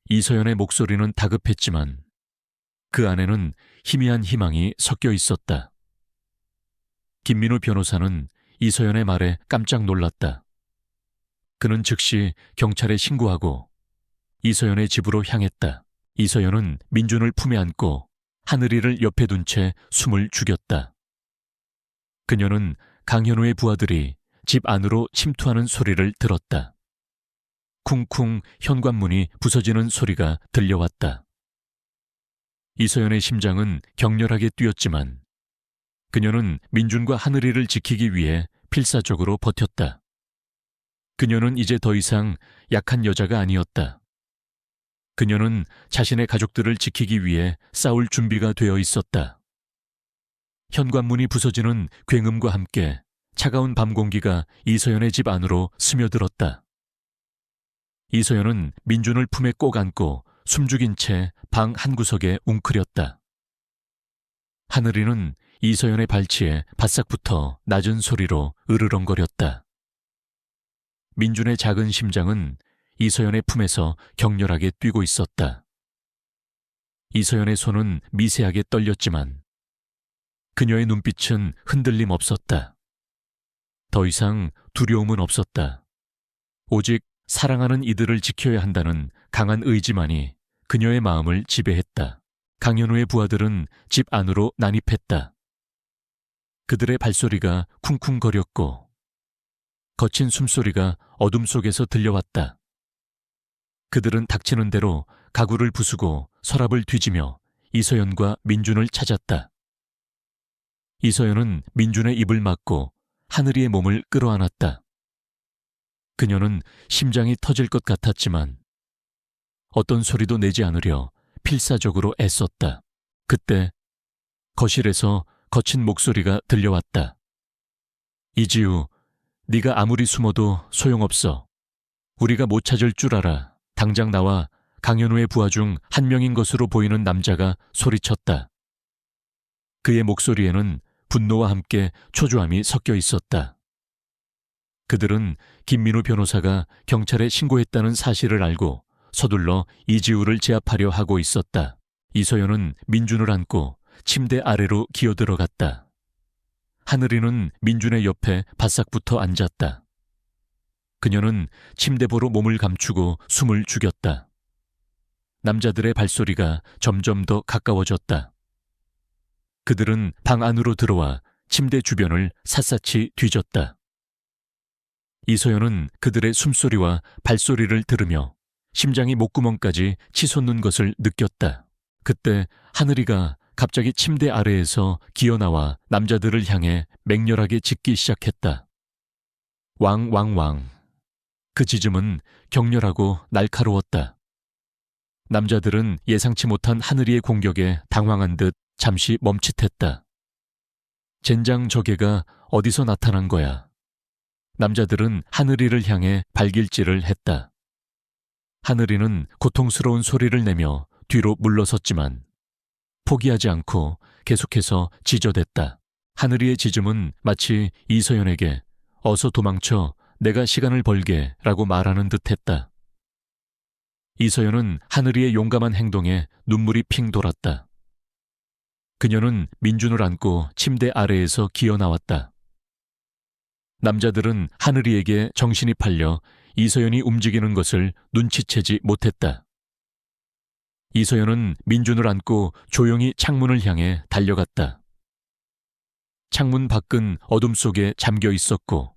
이서연의 목소리는 다급했지만 그 안에는 희미한 희망이 섞여 있었다. 김민우 변호사는 이서연의 말에 깜짝 놀랐다. 그는 즉시 경찰에 신고하고 이서연의 집으로 향했다. 이서연은 민준을 품에 안고 하늘이를 옆에 둔 채 숨을 죽였다. 그녀는 강현우의 부하들이 집 안으로 침투하는 소리를 들었다. 쿵쿵 현관문이 부서지는 소리가 들려왔다. 이서연의 심장은 격렬하게 뛰었지만 그녀는 민준과 하늘이를 지키기 위해 필사적으로 버텼다. 그녀는 이제 더 이상 약한 여자가 아니었다. 그녀는 자신의 가족들을 지키기 위해 싸울 준비가 되어 있었다. 현관문이 부서지는 굉음과 함께 차가운 밤 공기가 이서연의 집 안으로 스며들었다. 이서연은 민준을 품에 꼭 안고 숨죽인 채 방 한구석에 웅크렸다. 하늘이는 이서연의 발치에 바싹 붙어 낮은 소리로 으르렁거렸다. 민준의 작은 심장은 이서연의 품에서 격렬하게 뛰고 있었다. 이서연의 손은 미세하게 떨렸지만 그녀의 눈빛은 흔들림 없었다. 더 이상 두려움은 없었다. 오직 사랑하는 이들을 지켜야 한다는 강한 의지만이 그녀의 마음을 지배했다. 강현우의 부하들은 집 안으로 난입했다. 그들의 발소리가 쿵쿵거렸고 거친 숨소리가 어둠 속에서 들려왔다. 그들은 닥치는 대로 가구를 부수고 서랍을 뒤지며 이서연과 민준을 찾았다. 이서연은 민준의 입을 막고 하늘이의 몸을 끌어안았다. 그녀는 심장이 터질 것 같았지만 어떤 소리도 내지 않으려 필사적으로 애썼다. 그때 거실에서 거친 목소리가 들려왔다. 이지우, 네가 아무리 숨어도 소용없어. 우리가 못 찾을 줄 알아. 당장 나와. 강현우의 부하 중 한 명인 것으로 보이는 남자가 소리쳤다. 그의 목소리에는 분노와 함께 초조함이 섞여 있었다. 그들은 김민우 변호사가 경찰에 신고했다는 사실을 알고 서둘러 이지우를 제압하려 하고 있었다. 이서연은 민준을 안고 침대 아래로 기어들어갔다. 하늘이는 민준의 옆에 바싹 붙어 앉았다. 그녀는 침대보로 몸을 감추고 숨을 죽였다. 남자들의 발소리가 점점 더 가까워졌다. 그들은 방 안으로 들어와 침대 주변을 샅샅이 뒤졌다. 이서연은 그들의 숨소리와 발소리를 들으며 심장이 목구멍까지 치솟는 것을 느꼈다. 그때 하늘이가 갑자기 침대 아래에서 기어나와 남자들을 향해 맹렬하게 짖기 시작했다. 왕왕왕. 그 짖음은 격렬하고 날카로웠다. 남자들은 예상치 못한 하늘이의 공격에 당황한 듯 잠시 멈칫했다. 젠장 저게가 어디서 나타난 거야. 남자들은 하늘이를 향해 발길질을 했다. 하늘이는 고통스러운 소리를 내며 뒤로 물러섰지만 포기하지 않고 계속해서 짖어댔다. 하늘이의 짖음은 마치 이서연에게 어서 도망쳐 내가 시간을 벌게 라고 말하는 듯했다. 이서연은 하늘이의 용감한 행동에 눈물이 핑 돌았다. 그녀는 민준을 안고 침대 아래에서 기어나왔다. 남자들은 하늘이에게 정신이 팔려 이서연이 움직이는 것을 눈치채지 못했다. 이서연은 민준을 안고 조용히 창문을 향해 달려갔다. 창문 밖은 어둠 속에 잠겨 있었고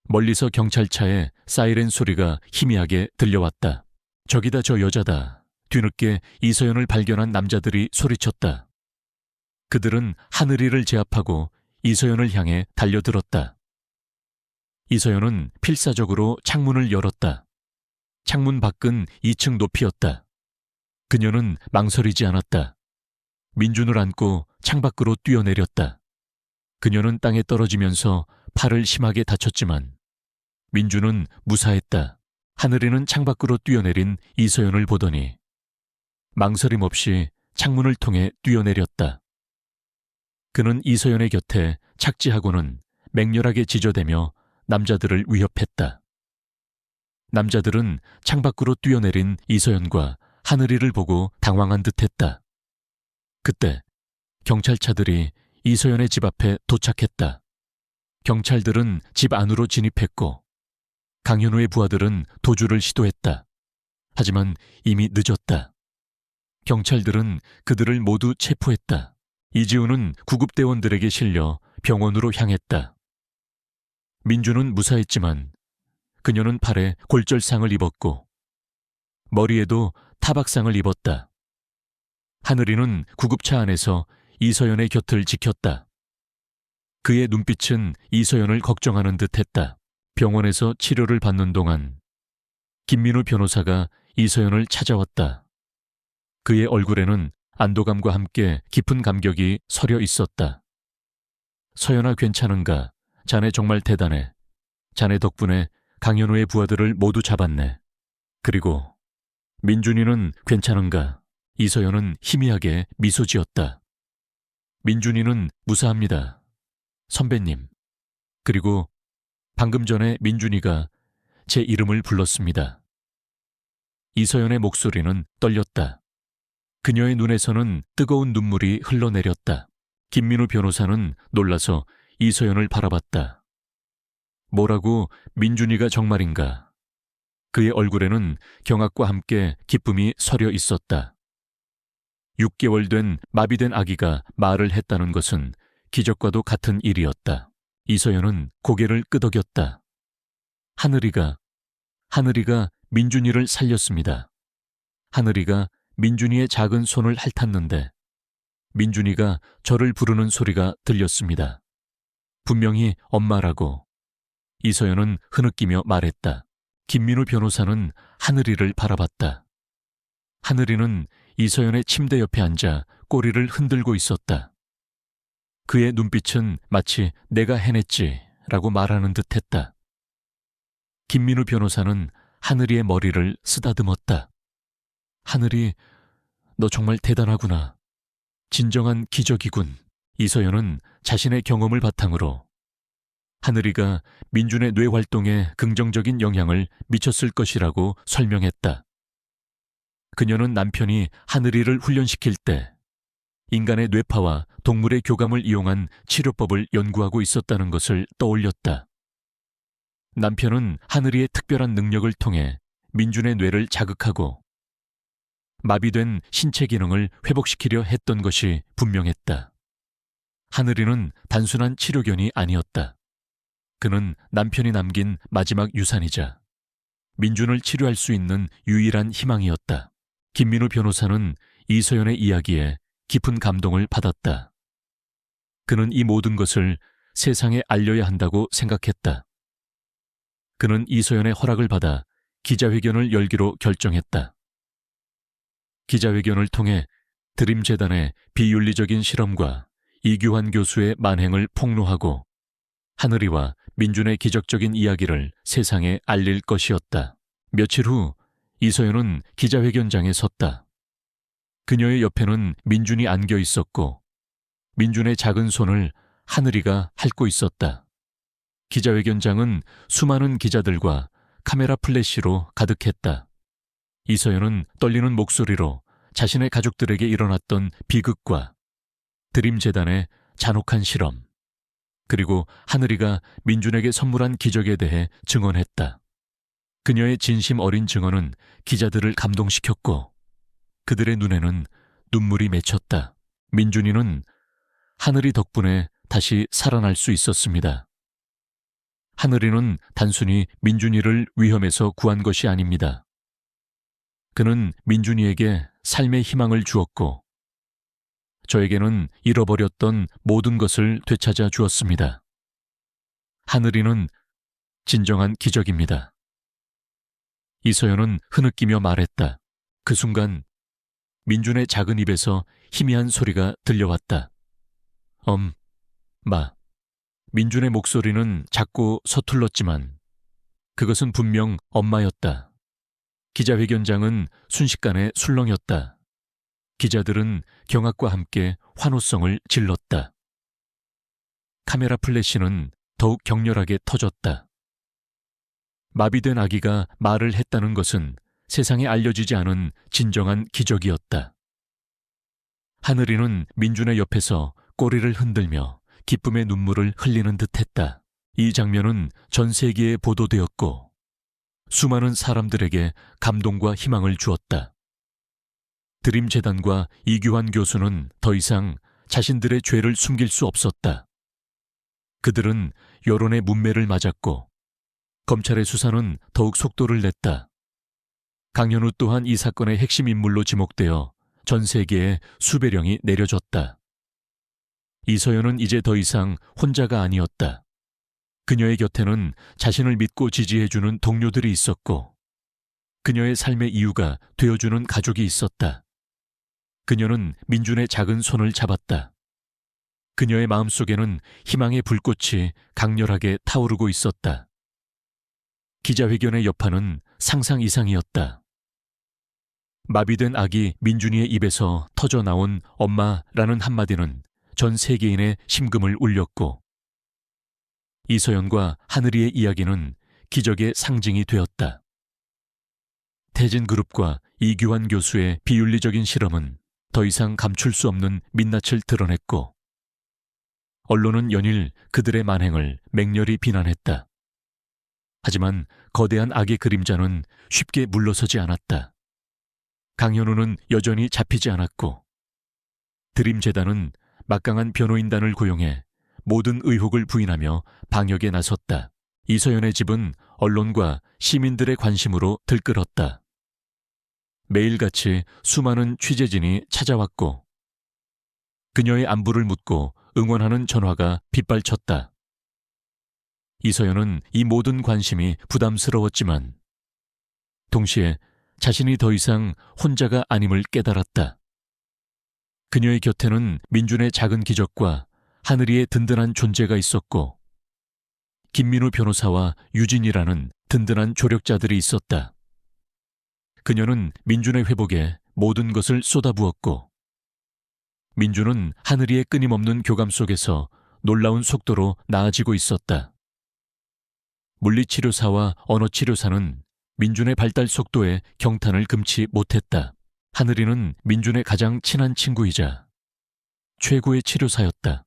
멀리서 경찰차의 사이렌 소리가 희미하게 들려왔다. 저기다 저 여자다. 뒤늦게 이서연을 발견한 남자들이 소리쳤다. 그들은 하늘이를 제압하고 이서연을 향해 달려들었다. 이서연은 필사적으로 창문을 열었다. 창문 밖은 2층 높이였다. 그녀는 망설이지 않았다. 민준을 안고 창밖으로 뛰어내렸다. 그녀는 땅에 떨어지면서 팔을 심하게 다쳤지만 민준은 무사했다. 하늘이는 창밖으로 뛰어내린 이서연을 보더니 망설임 없이 창문을 통해 뛰어내렸다. 그는 이서연의 곁에 착지하고는 맹렬하게 지저대며 남자들을 위협했다. 남자들은 창밖으로 뛰어내린 이서연과 하늘이를 보고 당황한 듯했다. 그때 경찰차들이 이서연의 집 앞에 도착했다. 경찰들은 집 안으로 진입했고 강현우의 부하들은 도주를 시도했다. 하지만 이미 늦었다. 경찰들은 그들을 모두 체포했다. 이지우는 구급대원들에게 실려 병원으로 향했다. 민주는 무사했지만 그녀는 팔에 골절상을 입었고 머리에도 타박상을 입었다. 하늘이는 구급차 안에서 이서연의 곁을 지켰다. 그의 눈빛은 이서연을 걱정하는 듯했다. 병원에서 치료를 받는 동안 김민우 변호사가 이서연을 찾아왔다. 그의 얼굴에는 안도감과 함께 깊은 감격이 서려 있었다. 서연아, 괜찮은가? 자네 정말 대단해. 자네 덕분에 강현우의 부하들을 모두 잡았네. 그리고 민준이는 괜찮은가? 이서연은 희미하게 미소 지었다. 민준이는 무사합니다. 선배님. 그리고 방금 전에 민준이가 제 이름을 불렀습니다. 이서연의 목소리는 떨렸다. 그녀의 눈에서는 뜨거운 눈물이 흘러내렸다. 김민우 변호사는 놀라서 이서연을 바라봤다. 뭐라고? 민준이가 정말인가? 그의 얼굴에는 경악과 함께 기쁨이 서려 있었다. 6개월 된 마비된 아기가 말을 했다는 것은 기적과도 같은 일이었다. 이서연은 고개를 끄덕였다. 하늘이가 민준이를 살렸습니다. 하늘이가 민준이의 작은 손을 핥았는데 민준이가 저를 부르는 소리가 들렸습니다. 분명히 엄마라고. 이서연은 흐느끼며 말했다. 김민우 변호사는 하늘이를 바라봤다. 하늘이는 이서연의 침대 옆에 앉아 꼬리를 흔들고 있었다. 그의 눈빛은 마치 내가 해냈지 라고 말하는 듯했다. 김민우 변호사는 하늘이의 머리를 쓰다듬었다. 하늘이, 너 정말 대단하구나. 진정한 기적이군. 이서연은 자신의 경험을 바탕으로 하늘이가 민준의 뇌 활동에 긍정적인 영향을 미쳤을 것이라고 설명했다. 그녀는 남편이 하늘이를 훈련시킬 때 인간의 뇌파와 동물의 교감을 이용한 치료법을 연구하고 있었다는 것을 떠올렸다. 남편은 하늘이의 특별한 능력을 통해 민준의 뇌를 자극하고 마비된 신체 기능을 회복시키려 했던 것이 분명했다. 하늘이는 단순한 치료견이 아니었다. 그는 남편이 남긴 마지막 유산이자 민준을 치료할 수 있는 유일한 희망이었다. 김민우 변호사는 이서연의 이야기에 깊은 감동을 받았다. 그는 이 모든 것을 세상에 알려야 한다고 생각했다. 그는 이서연의 허락을 받아 기자회견을 열기로 결정했다. 기자회견을 통해 드림재단의 비윤리적인 실험과 이규환 교수의 만행을 폭로하고 하늘이와 민준의 기적적인 이야기를 세상에 알릴 것이었다. 며칠 후 이서연은 기자회견장에 섰다. 그녀의 옆에는 민준이 안겨 있었고 민준의 작은 손을 하늘이가 핥고 있었다. 기자회견장은 수많은 기자들과 카메라 플래시로 가득했다. 이서연은 떨리는 목소리로 자신의 가족들에게 일어났던 비극과 드림재단의 잔혹한 실험, 그리고 하늘이가 민준에게 선물한 기적에 대해 증언했다. 그녀의 진심 어린 증언은 기자들을 감동시켰고 그들의 눈에는 눈물이 맺혔다. 민준이는 하늘이 덕분에 다시 살아날 수 있었습니다. 하늘이는 단순히 민준이를 위험에서 구한 것이 아닙니다. 그는 민준이에게 삶의 희망을 주었고 저에게는 잃어버렸던 모든 것을 되찾아 주었습니다. 하늘이는 진정한 기적입니다. 이서연은 흐느끼며 말했다. 그 순간 민준의 작은 입에서 희미한 소리가 들려왔다. 마. 민준의 목소리는 작고 서툴렀지만 그것은 분명 엄마였다. 기자회견장은 순식간에 술렁였다. 기자들은 경악과 함께 환호성을 질렀다. 카메라 플래시는 더욱 격렬하게 터졌다. 마비된 아기가 말을 했다는 것은 세상에 알려지지 않은 진정한 기적이었다. 하늘이는 민준의 옆에서 꼬리를 흔들며 기쁨의 눈물을 흘리는 듯했다. 이 장면은 전 세계에 보도되었고 수많은 사람들에게 감동과 희망을 주었다. 드림재단과 이규환 교수는 더 이상 자신들의 죄를 숨길 수 없었다. 그들은 여론의 문매를 맞았고 검찰의 수사는 더욱 속도를 냈다. 강현우 또한 이 사건의 핵심 인물로 지목되어 전 세계에 수배령이 내려졌다. 이서연은 이제 더 이상 혼자가 아니었다. 그녀의 곁에는 자신을 믿고 지지해주는 동료들이 있었고 그녀의 삶의 이유가 되어주는 가족이 있었다. 그녀는 민준의 작은 손을 잡았다. 그녀의 마음속에는 희망의 불꽃이 강렬하게 타오르고 있었다. 기자회견의 여파는 상상 이상이었다. 마비된 아기 민준이의 입에서 터져나온 엄마라는 한마디는 전 세계인의 심금을 울렸고 이서연과 하늘이의 이야기는 기적의 상징이 되었다. 태진그룹과 이규환 교수의 비윤리적인 실험은 더 이상 감출 수 없는 민낯을 드러냈고 언론은 연일 그들의 만행을 맹렬히 비난했다. 하지만 거대한 악의 그림자는 쉽게 물러서지 않았다. 강현우는 여전히 잡히지 않았고 드림재단은 막강한 변호인단을 고용해 모든 의혹을 부인하며 방역에 나섰다. 이서연의 집은 언론과 시민들의 관심으로 들끓었다. 매일같이 수많은 취재진이 찾아왔고 그녀의 안부를 묻고 응원하는 전화가 빗발쳤다. 이서연은 이 모든 관심이 부담스러웠지만 동시에 자신이 더 이상 혼자가 아님을 깨달았다. 그녀의 곁에는 민준의 작은 기적과 하늘이의 든든한 존재가 있었고 김민우 변호사와 유진이라는 든든한 조력자들이 있었다. 그녀는 민준의 회복에 모든 것을 쏟아부었고 민준은 하늘이의 끊임없는 교감 속에서 놀라운 속도로 나아지고 있었다. 물리치료사와 언어치료사는 민준의 발달 속도에 경탄을 금치 못했다. 하늘이는 민준의 가장 친한 친구이자 최고의 치료사였다.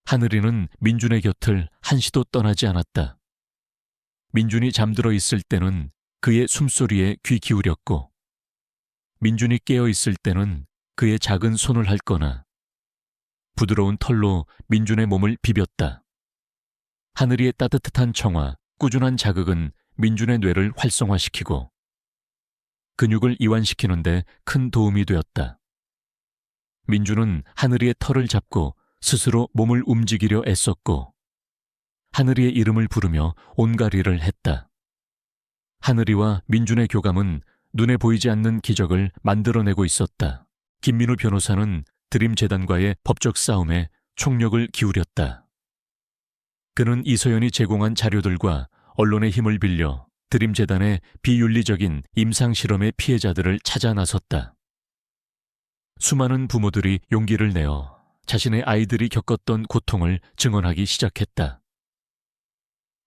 하늘이는 민준의 곁을 한시도 떠나지 않았다. 민준이 잠들어 있을 때는 그의 숨소리에 귀 기울였고 민준이 깨어 있을 때는 그의 작은 손을 핥거나 부드러운 털로 민준의 몸을 비볐다. 하늘이의 따뜻한 청아, 꾸준한 자극은 민준의 뇌를 활성화시키고 근육을 이완시키는데 큰 도움이 되었다. 민준은 하늘이의 털을 잡고 스스로 몸을 움직이려 애썼고 하늘이의 이름을 부르며 온갖 일을 했다. 하늘이와 민준의 교감은 눈에 보이지 않는 기적을 만들어내고 있었다. 김민우 변호사는 드림재단과의 법적 싸움에 총력을 기울였다. 그는 이서연이 제공한 자료들과 언론의 힘을 빌려 드림재단의 비윤리적인 임상실험의 피해자들을 찾아 나섰다. 수많은 부모들이 용기를 내어 자신의 아이들이 겪었던 고통을 증언하기 시작했다.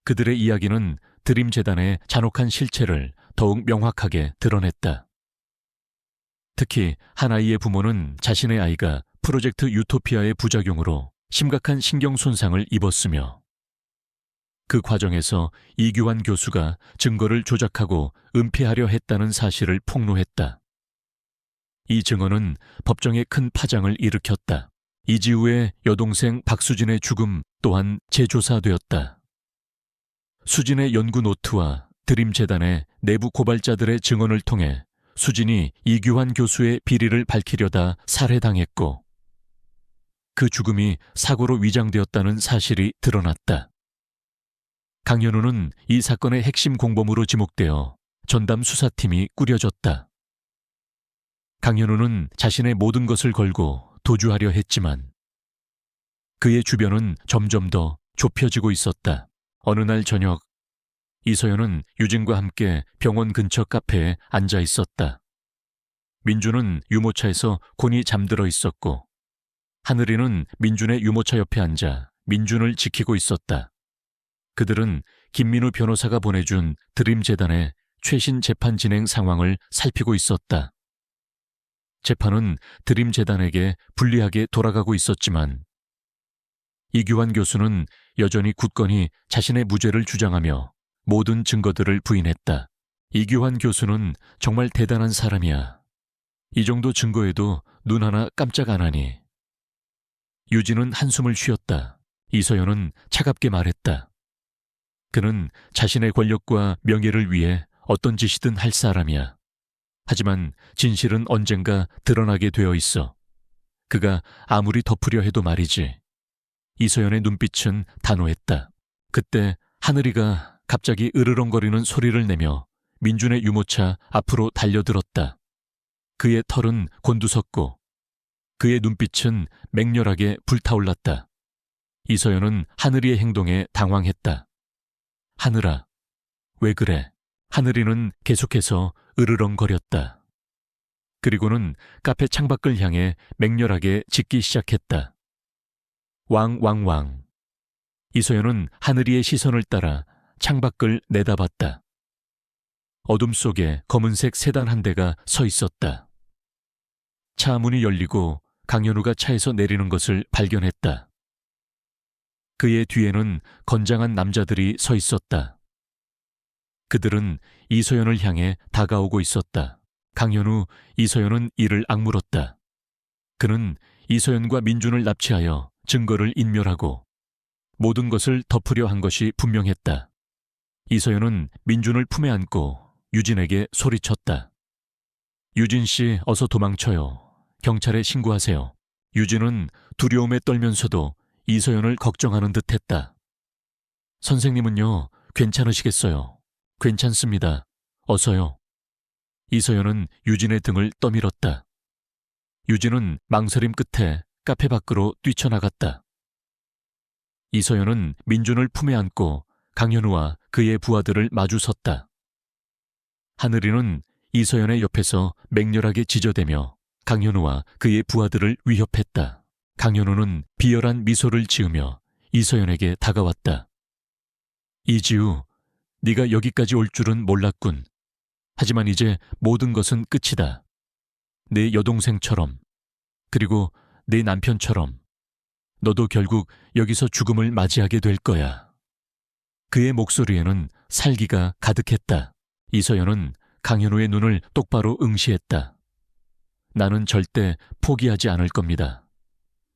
그들의 이야기는 드림재단의 잔혹한 실체를 더욱 명확하게 드러냈다. 특히 한 아이의 부모는 자신의 아이가 프로젝트 유토피아의 부작용으로 심각한 신경 손상을 입었으며 그 과정에서 이규환 교수가 증거를 조작하고 은폐하려 했다는 사실을 폭로했다. 이 증언은 법정에 큰 파장을 일으켰다. 이지우의 여동생 박수진의 죽음 또한 재조사되었다. 수진의 연구 노트와 드림재단의 내부 고발자들의 증언을 통해 수진이 이규환 교수의 비리를 밝히려다 살해당했고 그 죽음이 사고로 위장되었다는 사실이 드러났다. 강현우는 이 사건의 핵심 공범으로 지목되어 전담 수사팀이 꾸려졌다. 강현우는 자신의 모든 것을 걸고 도주하려 했지만 그의 주변은 점점 더 좁혀지고 있었다. 어느 날 저녁, 이서연은 유진과 함께 병원 근처 카페에 앉아 있었다. 민준은 유모차에서 곤히 잠들어 있었고 하늘이는 민준의 유모차 옆에 앉아 민준을 지키고 있었다. 그들은 김민우 변호사가 보내준 드림재단의 최신 재판 진행 상황을 살피고 있었다. 재판은 드림재단에게 불리하게 돌아가고 있었지만 이규환 교수는 여전히 굳건히 자신의 무죄를 주장하며 모든 증거들을 부인했다. 이규환 교수는 정말 대단한 사람이야. 이 정도 증거에도 눈 하나 깜짝 안 하니. 유진은 한숨을 쉬었다. 이서연은 차갑게 말했다. 그는 자신의 권력과 명예를 위해 어떤 짓이든 할 사람이야. 하지만 진실은 언젠가 드러나게 되어 있어. 그가 아무리 덮으려 해도 말이지. 이서연의 눈빛은 단호했다. 그때 하늘이가 갑자기 으르렁거리는 소리를 내며 민준의 유모차 앞으로 달려들었다. 그의 털은 곤두섰고 그의 눈빛은 맹렬하게 불타올랐다. 이서연은 하늘이의 행동에 당황했다. 하늘아, 왜 그래? 하늘이는 계속해서 으르렁거렸다. 그리고는 카페 창밖을 향해 맹렬하게 짖기 시작했다. 왕왕왕. 이서연은 하늘이의 시선을 따라 창밖을 내다봤다. 어둠 속에 검은색 세단 한 대가 서 있었다. 차 문이 열리고 강현우가 차에서 내리는 것을 발견했다. 그의 뒤에는 건장한 남자들이 서 있었다. 그들은 이서연을 향해 다가오고 있었다. 강현우, 이서연은 이를 악물었다. 그는 이서연과 민준을 납치하여 증거를 인멸하고 모든 것을 덮으려 한 것이 분명했다. 이서연은 민준을 품에 안고 유진에게 소리쳤다. 유진 씨, 어서 도망쳐요. 경찰에 신고하세요. 유진은 두려움에 떨면서도 이서연을 걱정하는 듯했다. 선생님은요, 괜찮으시겠어요? 괜찮습니다. 어서요. 이서연은 유진의 등을 떠밀었다. 유진은 망설임 끝에 카페 밖으로 뛰쳐나갔다. 이서연은 민준을 품에 안고 강현우와 그의 부하들을 마주 섰다. 하늘이는 이서연의 옆에서 맹렬하게 지저대며 강현우와 그의 부하들을 위협했다. 강현우는 비열한 미소를 지으며 이서연에게 다가왔다. 이지우, 네가 여기까지 올 줄은 몰랐군. 하지만 이제 모든 것은 끝이다. 내 여동생처럼, 그리고 내 남편처럼 너도 결국 여기서 죽음을 맞이하게 될 거야. 그의 목소리에는 살기가 가득했다. 이서연은 강현우의 눈을 똑바로 응시했다. 나는 절대 포기하지 않을 겁니다.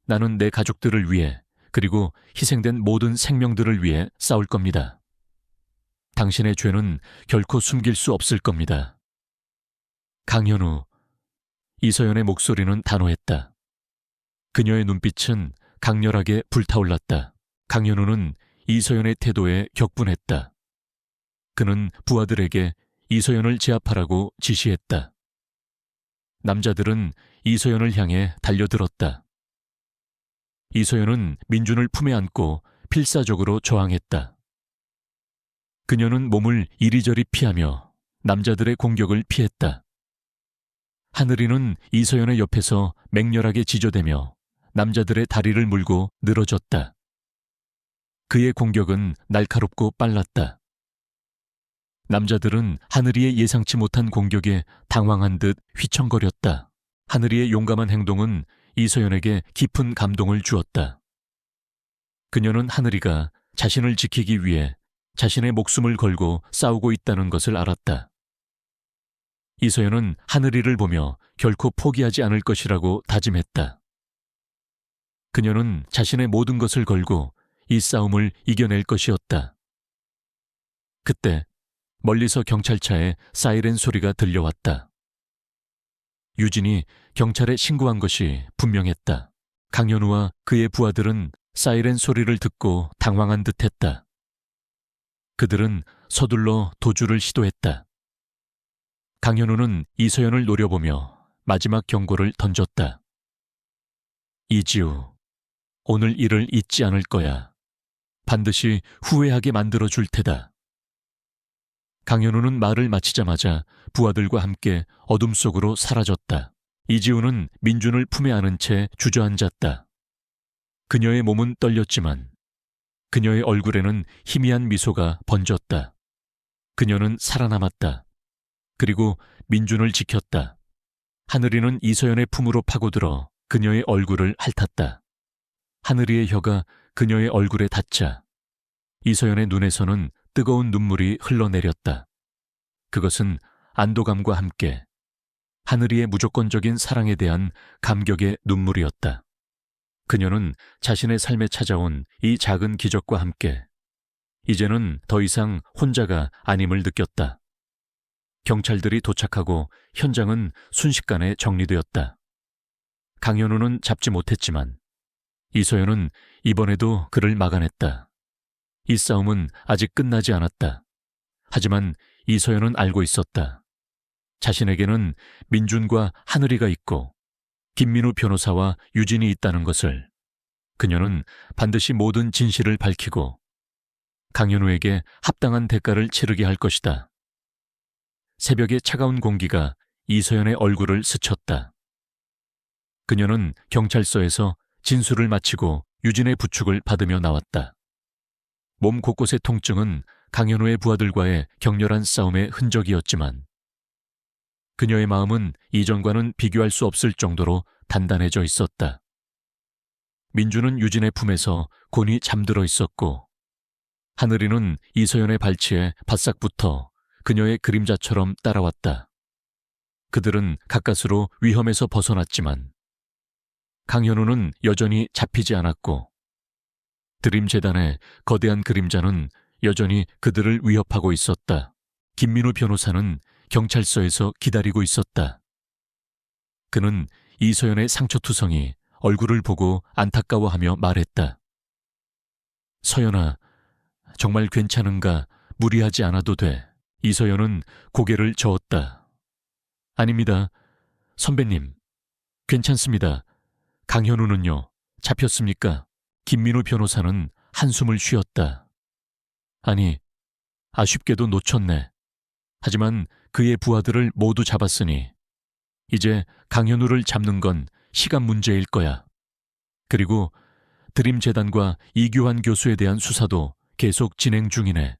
나는 내 가족들을 위해, 그리고 희생된 모든 생명들을 위해 싸울 겁니다. 당신의 죄는 결코 숨길 수 없을 겁니다. 강현우. 이서연의 목소리는 단호했다. 그녀의 눈빛은 강렬하게 불타올랐다. 강현우는 이서연의 태도에 격분했다. 그는 부하들에게 이서연을 제압하라고 지시했다. 남자들은 이서연을 향해 달려들었다. 이서연은 민준을 품에 안고 필사적으로 저항했다. 그녀는 몸을 이리저리 피하며 남자들의 공격을 피했다. 하늘이는 이서연의 옆에서 맹렬하게 지저대며 남자들의 다리를 물고 늘어졌다. 그의 공격은 날카롭고 빨랐다. 남자들은 하늘이의 예상치 못한 공격에 당황한 듯 휘청거렸다. 하늘이의 용감한 행동은 이서연에게 깊은 감동을 주었다. 그녀는 하늘이가 자신을 지키기 위해 자신의 목숨을 걸고 싸우고 있다는 것을 알았다. 이서연은 하늘이를 보며 결코 포기하지 않을 것이라고 다짐했다. 그녀는 자신의 모든 것을 걸고 이 싸움을 이겨낼 것이었다. 그때 멀리서 경찰차에 사이렌 소리가 들려왔다. 유진이 경찰에 신고한 것이 분명했다. 강현우와 그의 부하들은 사이렌 소리를 듣고 당황한 듯했다. 그들은 서둘러 도주를 시도했다. 강현우는 이서연을 노려보며 마지막 경고를 던졌다. 이지우, 오늘 일을 잊지 않을 거야. 반드시 후회하게 만들어 줄 테다. 강현우는 말을 마치자마자 부하들과 함께 어둠 속으로 사라졌다. 이지우는 민준을 품에 안은 채 주저앉았다. 그녀의 몸은 떨렸지만 그녀의 얼굴에는 희미한 미소가 번졌다. 그녀는 살아남았다. 그리고 민준을 지켰다. 하늘이는 이서연의 품으로 파고들어 그녀의 얼굴을 핥았다. 하늘이의 혀가 그녀의 얼굴에 닿자 이서연의 눈에서는 뜨거운 눈물이 흘러내렸다. 그것은 안도감과 함께 하늘이의 무조건적인 사랑에 대한 감격의 눈물이었다. 그녀는 자신의 삶에 찾아온 이 작은 기적과 함께 이제는 더 이상 혼자가 아님을 느꼈다. 경찰들이 도착하고 현장은 순식간에 정리되었다. 강현우는 잡지 못했지만 이서연은 이번에도 그를 막아냈다. 이 싸움은 아직 끝나지 않았다. 하지만 이서연은 알고 있었다. 자신에게는 민준과 하늘이가 있고 김민우 변호사와 유진이 있다는 것을. 그녀는 반드시 모든 진실을 밝히고 강현우에게 합당한 대가를 치르게 할 것이다. 새벽의 차가운 공기가 이서연의 얼굴을 스쳤다. 그녀는 경찰서에서 진술을 마치고 유진의 부축을 받으며 나왔다. 몸 곳곳의 통증은 강현우의 부하들과의 격렬한 싸움의 흔적이었지만 그녀의 마음은 이전과는 비교할 수 없을 정도로 단단해져 있었다. 민주는 유진의 품에서 곤히 잠들어 있었고 하늘이는 이서연의 발치에 바싹 붙어 그녀의 그림자처럼 따라왔다. 그들은 가까스로 위험에서 벗어났지만 강현우는 여전히 잡히지 않았고 드림재단의 거대한 그림자는 여전히 그들을 위협하고 있었다. 김민우 변호사는 경찰서에서 기다리고 있었다. 그는 이서연의 상처투성이 얼굴을 보고 안타까워하며 말했다. 서연아, 정말 괜찮은가? 무리하지 않아도 돼. 이서연은 고개를 저었다. 아닙니다. 선배님, 괜찮습니다. 강현우는요, 잡혔습니까? 김민우 변호사는 한숨을 쉬었다. 아니, 아쉽게도 놓쳤네. 하지만 그의 부하들을 모두 잡았으니 이제 강현우를 잡는 건 시간 문제일 거야. 그리고 드림재단과 이규환 교수에 대한 수사도 계속 진행 중이네.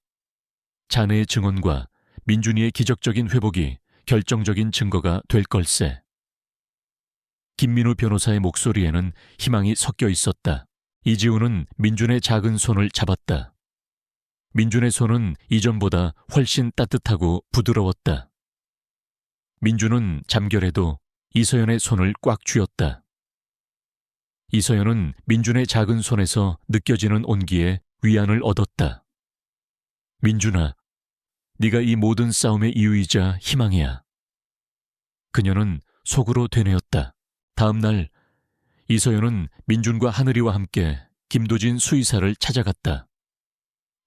자네의 증언과 민준이의 기적적인 회복이 결정적인 증거가 될 걸세. 김민우 변호사의 목소리에는 희망이 섞여 있었다. 이지우는 민준의 작은 손을 잡았다. 민준의 손은 이전보다 훨씬 따뜻하고 부드러웠다. 민준은 잠결에도 이서연의 손을 꽉 쥐었다. 이서연은 민준의 작은 손에서 느껴지는 온기에 위안을 얻었다. 민준아, 네가 이 모든 싸움의 이유이자 희망이야. 그녀는 속으로 되뇌었다. 다음 날 이서연은 민준과 하늘이와 함께 김도진 수의사를 찾아갔다.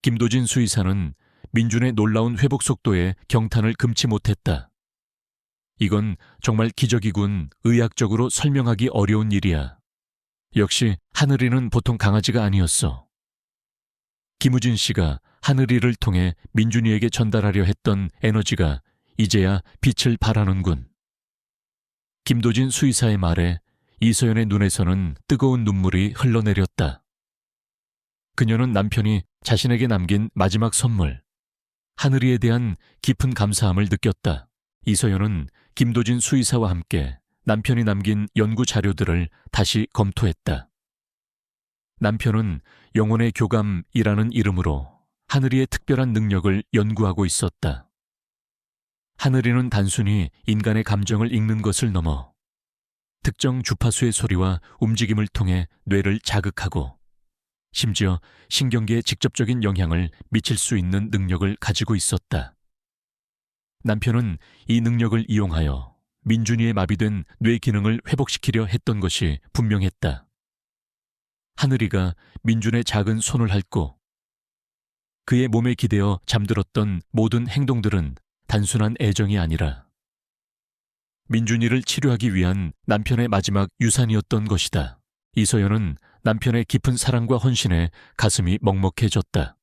김도진 수의사는 민준의 놀라운 회복 속도에 경탄을 금치 못했다. 이건 정말 기적이군. 의학적으로 설명하기 어려운 일이야. 역시 하늘이는 보통 강아지가 아니었어. 김우진 씨가 하늘이를 통해 민준이에게 전달하려 했던 에너지가 이제야 빛을 발하는군. 김도진 수의사의 말에 이서연의 눈에서는 뜨거운 눈물이 흘러내렸다. 그녀는 남편이 자신에게 남긴 마지막 선물, 하늘이에 대한 깊은 감사함을 느꼈다. 이서연은 김도진 수의사와 함께 남편이 남긴 연구 자료들을 다시 검토했다. 남편은 영혼의 교감이라는 이름으로 하늘이의 특별한 능력을 연구하고 있었다. 하늘이는 단순히 인간의 감정을 읽는 것을 넘어 특정 주파수의 소리와 움직임을 통해 뇌를 자극하고 심지어 신경계에 직접적인 영향을 미칠 수 있는 능력을 가지고 있었다. 남편은 이 능력을 이용하여 민준이의 마비된 뇌 기능을 회복시키려 했던 것이 분명했다. 하늘이가 민준의 작은 손을 핥고 그의 몸에 기대어 잠들었던 모든 행동들은 단순한 애정이 아니라 민준이를 치료하기 위한 남편의 마지막 유산이었던 것이다. 이서연은 남편의 깊은 사랑과 헌신에 가슴이 먹먹해졌다.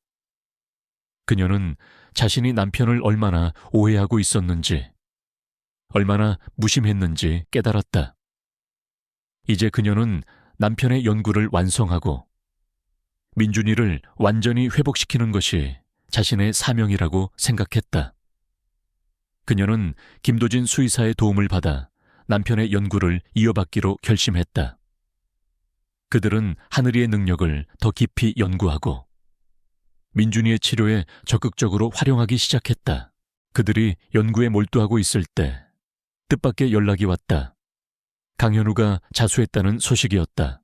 그녀는 자신이 남편을 얼마나 오해하고 있었는지, 얼마나 무심했는지 깨달았다. 이제 그녀는 남편의 연구를 완성하고 민준이를 완전히 회복시키는 것이 자신의 사명이라고 생각했다. 그녀는 김도진 수의사의 도움을 받아 남편의 연구를 이어받기로 결심했다. 그들은 하늘이의 능력을 더 깊이 연구하고 민준이의 치료에 적극적으로 활용하기 시작했다. 그들이 연구에 몰두하고 있을 때 뜻밖의 연락이 왔다. 강현우가 자수했다는 소식이었다.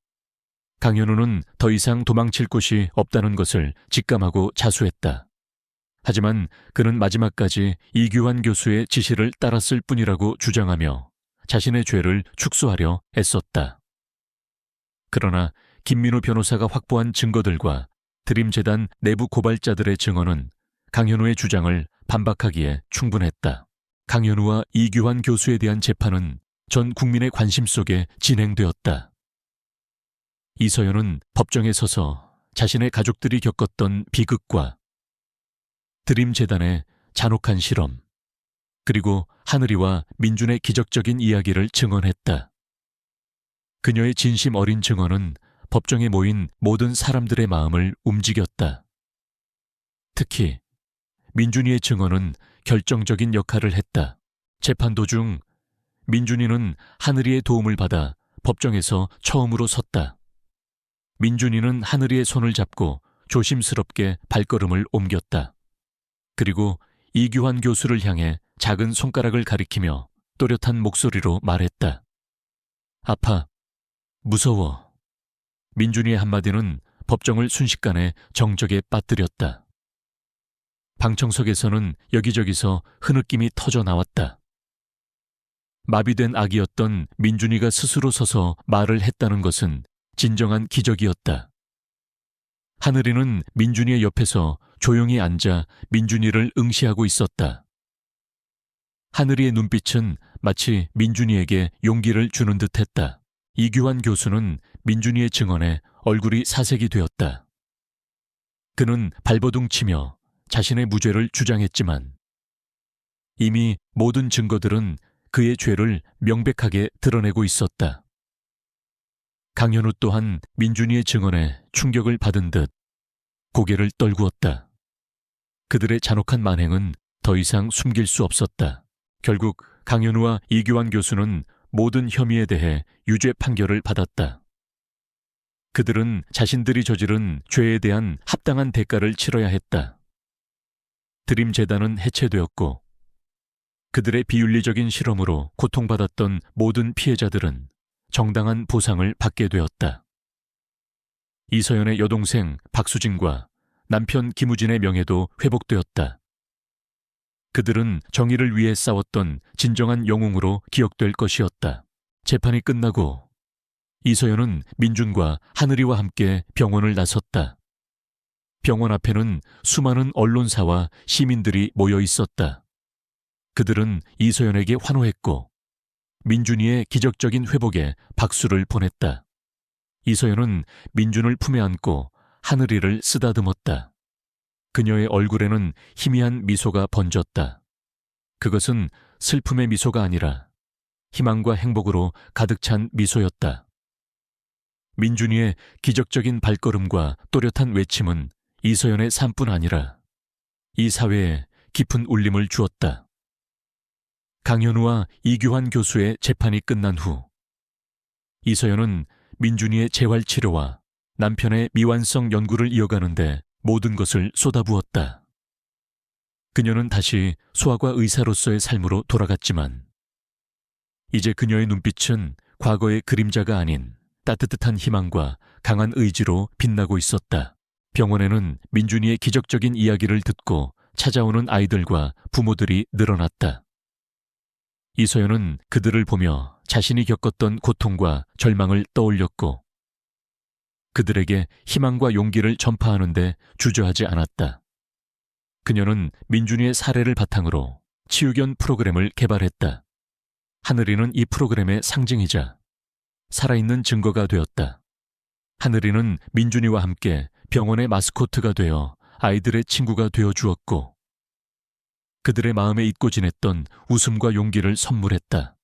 강현우는 더 이상 도망칠 곳이 없다는 것을 직감하고 자수했다. 하지만 그는 마지막까지 이규환 교수의 지시를 따랐을 뿐이라고 주장하며 자신의 죄를 축소하려 애썼다. 그러나 김민우 변호사가 확보한 증거들과 드림재단 내부 고발자들의 증언은 강현우의 주장을 반박하기에 충분했다. 강현우와 이규환 교수에 대한 재판은 전 국민의 관심 속에 진행되었다. 이서연은 법정에 서서 자신의 가족들이 겪었던 비극과 드림재단의 잔혹한 실험, 그리고 하늘이와 민준의 기적적인 이야기를 증언했다. 그녀의 진심 어린 증언은 법정에 모인 모든 사람들의 마음을 움직였다. 특히 민준이의 증언은 결정적인 역할을 했다. 재판 도중 민준이는 하늘이의 도움을 받아 법정에서 처음으로 섰다. 민준이는 하늘이의 손을 잡고 조심스럽게 발걸음을 옮겼다. 그리고 이규환 교수를 향해 작은 손가락을 가리키며 또렷한 목소리로 말했다. 아파. 무서워. 민준이의 한마디는 법정을 순식간에 정적에 빠뜨렸다. 방청석에서는 여기저기서 흐느낌이 터져 나왔다. 마비된 아기였던 민준이가 스스로 서서 말을 했다는 것은 진정한 기적이었다. 하늘이는 민준이의 옆에서 조용히 앉아 민준이를 응시하고 있었다. 하늘이의 눈빛은 마치 민준이에게 용기를 주는 듯했다. 이규환 교수는 민준이의 증언에 얼굴이 사색이 되었다. 그는 발버둥치며 자신의 무죄를 주장했지만 이미 모든 증거들은 그의 죄를 명백하게 드러내고 있었다. 강현우 또한 민준이의 증언에 충격을 받은 듯 고개를 떨구었다. 그들의 잔혹한 만행은 더 이상 숨길 수 없었다. 결국 강현우와 이규환 교수는 모든 혐의에 대해 유죄 판결을 받았다. 그들은 자신들이 저지른 죄에 대한 합당한 대가를 치러야 했다. 드림재단은 해체되었고 그들의 비윤리적인 실험으로 고통받았던 모든 피해자들은 정당한 보상을 받게 되었다. 이서연의 여동생 박수진과 남편 김우진의 명예도 회복되었다. 그들은 정의를 위해 싸웠던 진정한 영웅으로 기억될 것이었다. 재판이 끝나고 이서연은 민준과 하늘이와 함께 병원을 나섰다. 병원 앞에는 수많은 언론사와 시민들이 모여 있었다. 그들은 이서연에게 환호했고 민준이의 기적적인 회복에 박수를 보냈다. 이서연은 민준을 품에 안고 하늘이를 쓰다듬었다. 그녀의 얼굴에는 희미한 미소가 번졌다. 그것은 슬픔의 미소가 아니라 희망과 행복으로 가득 찬 미소였다. 민준이의 기적적인 발걸음과 또렷한 외침은 이서연의 삶뿐 아니라 이 사회에 깊은 울림을 주었다. 강현우와 이규환 교수의 재판이 끝난 후 이서연은 민준이의 재활치료와 남편의 미완성 연구를 이어가는데 모든 것을 쏟아부었다. 그녀는 다시 소아과 의사로서의 삶으로 돌아갔지만 이제 그녀의 눈빛은 과거의 그림자가 아닌 따뜻한 희망과 강한 의지로 빛나고 있었다. 병원에는 민준이의 기적적인 이야기를 듣고 찾아오는 아이들과 부모들이 늘어났다. 이서연은 그들을 보며 자신이 겪었던 고통과 절망을 떠올렸고 그들에게 희망과 용기를 전파하는 데 주저하지 않았다. 그녀는 민준이의 사례를 바탕으로 치유견 프로그램을 개발했다. 하늘이는 이 프로그램의 상징이자 살아있는 증거가 되었다. 하늘이는 민준이와 함께 병원의 마스코트가 되어 아이들의 친구가 되어 주었고, 그들의 마음에 잊고 지냈던 웃음과 용기를 선물했다.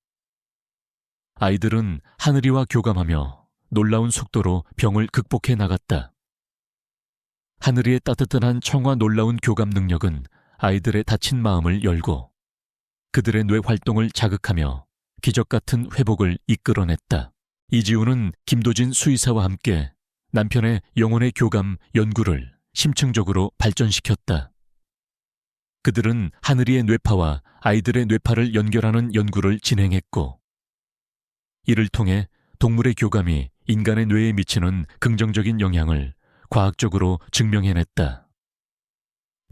아이들은 하늘이와 교감하며 놀라운 속도로 병을 극복해 나갔다. 하늘이의 따뜻한 청과 놀라운 교감 능력은 아이들의 다친 마음을 열고 그들의 뇌 활동을 자극하며 기적 같은 회복을 이끌어냈다. 이지우는 김도진 수의사와 함께 남편의 영혼의 교감 연구를 심층적으로 발전시켰다. 그들은 하늘이의 뇌파와 아이들의 뇌파를 연결하는 연구를 진행했고, 이를 통해 동물의 교감이 인간의 뇌에 미치는 긍정적인 영향을 과학적으로 증명해냈다.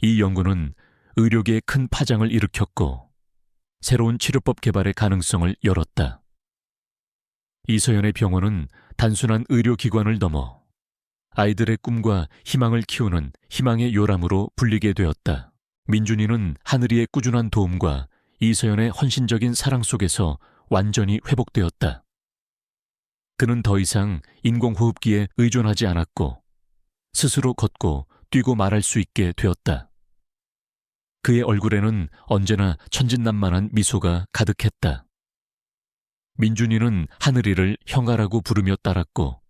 이 연구는 의료계에 큰 파장을 일으켰고 새로운 치료법 개발의 가능성을 열었다. 이서연의 병원은 단순한 의료기관을 넘어 아이들의 꿈과 희망을 키우는 희망의 요람으로 불리게 되었다. 민준이는 하늘이의 꾸준한 도움과 이서연의 헌신적인 사랑 속에서 완전히 회복되었다. 그는 더 이상 인공호흡기에 의존하지 않았고 스스로 걷고 뛰고 말할 수 있게 되었다. 그의 얼굴에는 언제나 천진난만한 미소가 가득했다. 민준이는 하늘이를 형아라고 부르며 따랐고,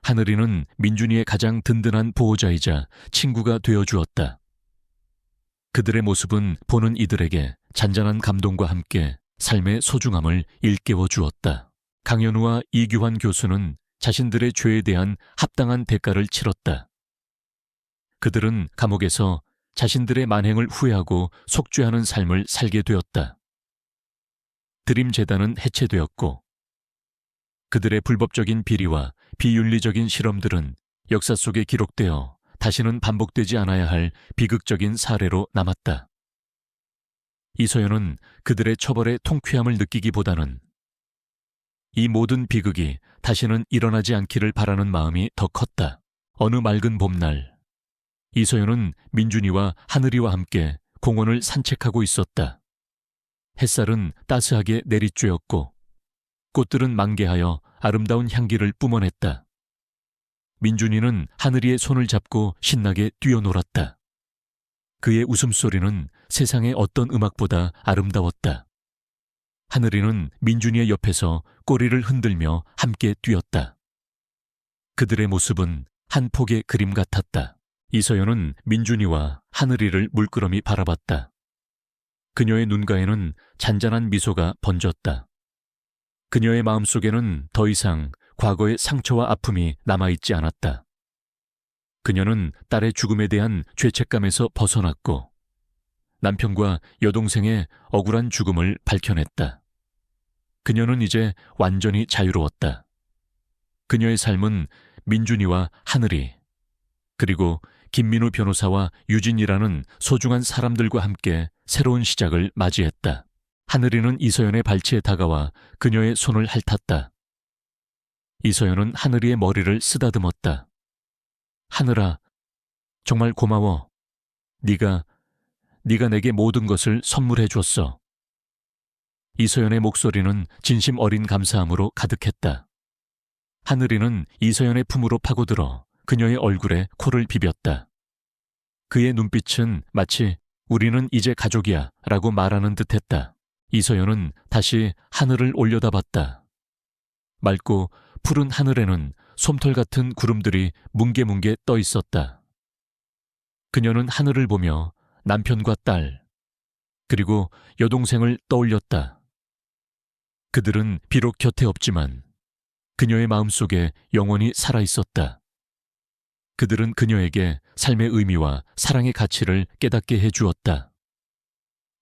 하늘이는 민준이의 가장 든든한 보호자이자 친구가 되어주었다. 그들의 모습은 보는 이들에게 잔잔한 감동과 함께 삶의 소중함을 일깨워 주었다. 강현우와 이규환 교수는 자신들의 죄에 대한 합당한 대가를 치렀다. 그들은 감옥에서 자신들의 만행을 후회하고 속죄하는 삶을 살게 되었다. 드림재단은 해체되었고, 그들의 불법적인 비리와 비윤리적인 실험들은 역사 속에 기록되어 다시는 반복되지 않아야 할 비극적인 사례로 남았다. 이서연은 그들의 처벌에 통쾌함을 느끼기보다는 이 모든 비극이 다시는 일어나지 않기를 바라는 마음이 더 컸다. 어느 맑은 봄날, 이서연은 민준이와 하늘이와 함께 공원을 산책하고 있었다. 햇살은 따스하게 내리쬐었고 꽃들은 만개하여 아름다운 향기를 뿜어냈다. 민준이는 하늘이의 손을 잡고 신나게 뛰어놀았다. 그의 웃음소리는 세상의 어떤 음악보다 아름다웠다. 하늘이는 민준이의 옆에서 꼬리를 흔들며 함께 뛰었다. 그들의 모습은 한 폭의 그림 같았다. 이서연은 민준이와 하늘이를 물끄러미 바라봤다. 그녀의 눈가에는 잔잔한 미소가 번졌다. 그녀의 마음속에는 더 이상 과거의 상처와 아픔이 남아있지 않았다. 그녀는 딸의 죽음에 대한 죄책감에서 벗어났고 남편과 여동생의 억울한 죽음을 밝혀냈다. 그녀는 이제 완전히 자유로웠다. 그녀의 삶은 민준이와 하늘이, 그리고 김민우 변호사와 유진이라는 소중한 사람들과 함께 새로운 시작을 맞이했다. 하늘이는 이서연의 발치에 다가와 그녀의 손을 핥았다. 이서연은 하늘이의 머리를 쓰다듬었다. 하늘아, 정말 고마워. 네가 내게 모든 것을 선물해 줬어. 이서연의 목소리는 진심 어린 감사함으로 가득했다. 하늘이는 이서연의 품으로 파고들어 그녀의 얼굴에 코를 비볐다. 그의 눈빛은 마치 우리는 이제 가족이야 라고 말하는 듯했다. 이서연은 다시 하늘을 올려다봤다. 맑고 푸른 하늘에는 솜털 같은 구름들이 뭉게뭉게 떠 있었다. 그녀는 하늘을 보며 남편과 딸, 그리고 여동생을 떠올렸다. 그들은 비록 곁에 없지만 그녀의 마음속에 영원히 살아있었다. 그들은 그녀에게 삶의 의미와 사랑의 가치를 깨닫게 해주었다.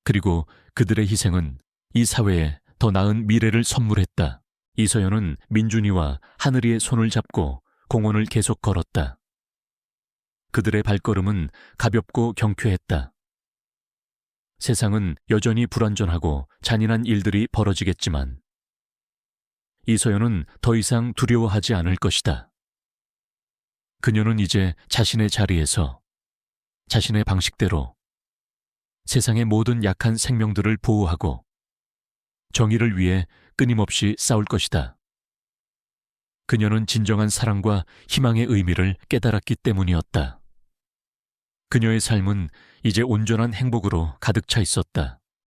그리고 그들의 희생은 이 사회에 더 나은 미래를 선물했다. 이서연은 민준이와 하늘이의 손을 잡고 공원을 계속 걸었다. 그들의 발걸음은 가볍고 경쾌했다. 세상은 여전히 불완전하고 잔인한 일들이 벌어지겠지만 이서연은 더 이상 두려워하지 않을 것이다. 그녀는 이제 자신의 자리에서 자신의 방식대로 세상의 모든 약한 생명들을 보호하고 정의를 위해 끊임없이 싸울 것이다. 그녀는 진정한 사랑과 희망의 의미를 깨달았기 때문이었다. 그녀의 삶은 이제 온전한 행복으로 가득 차 있었다.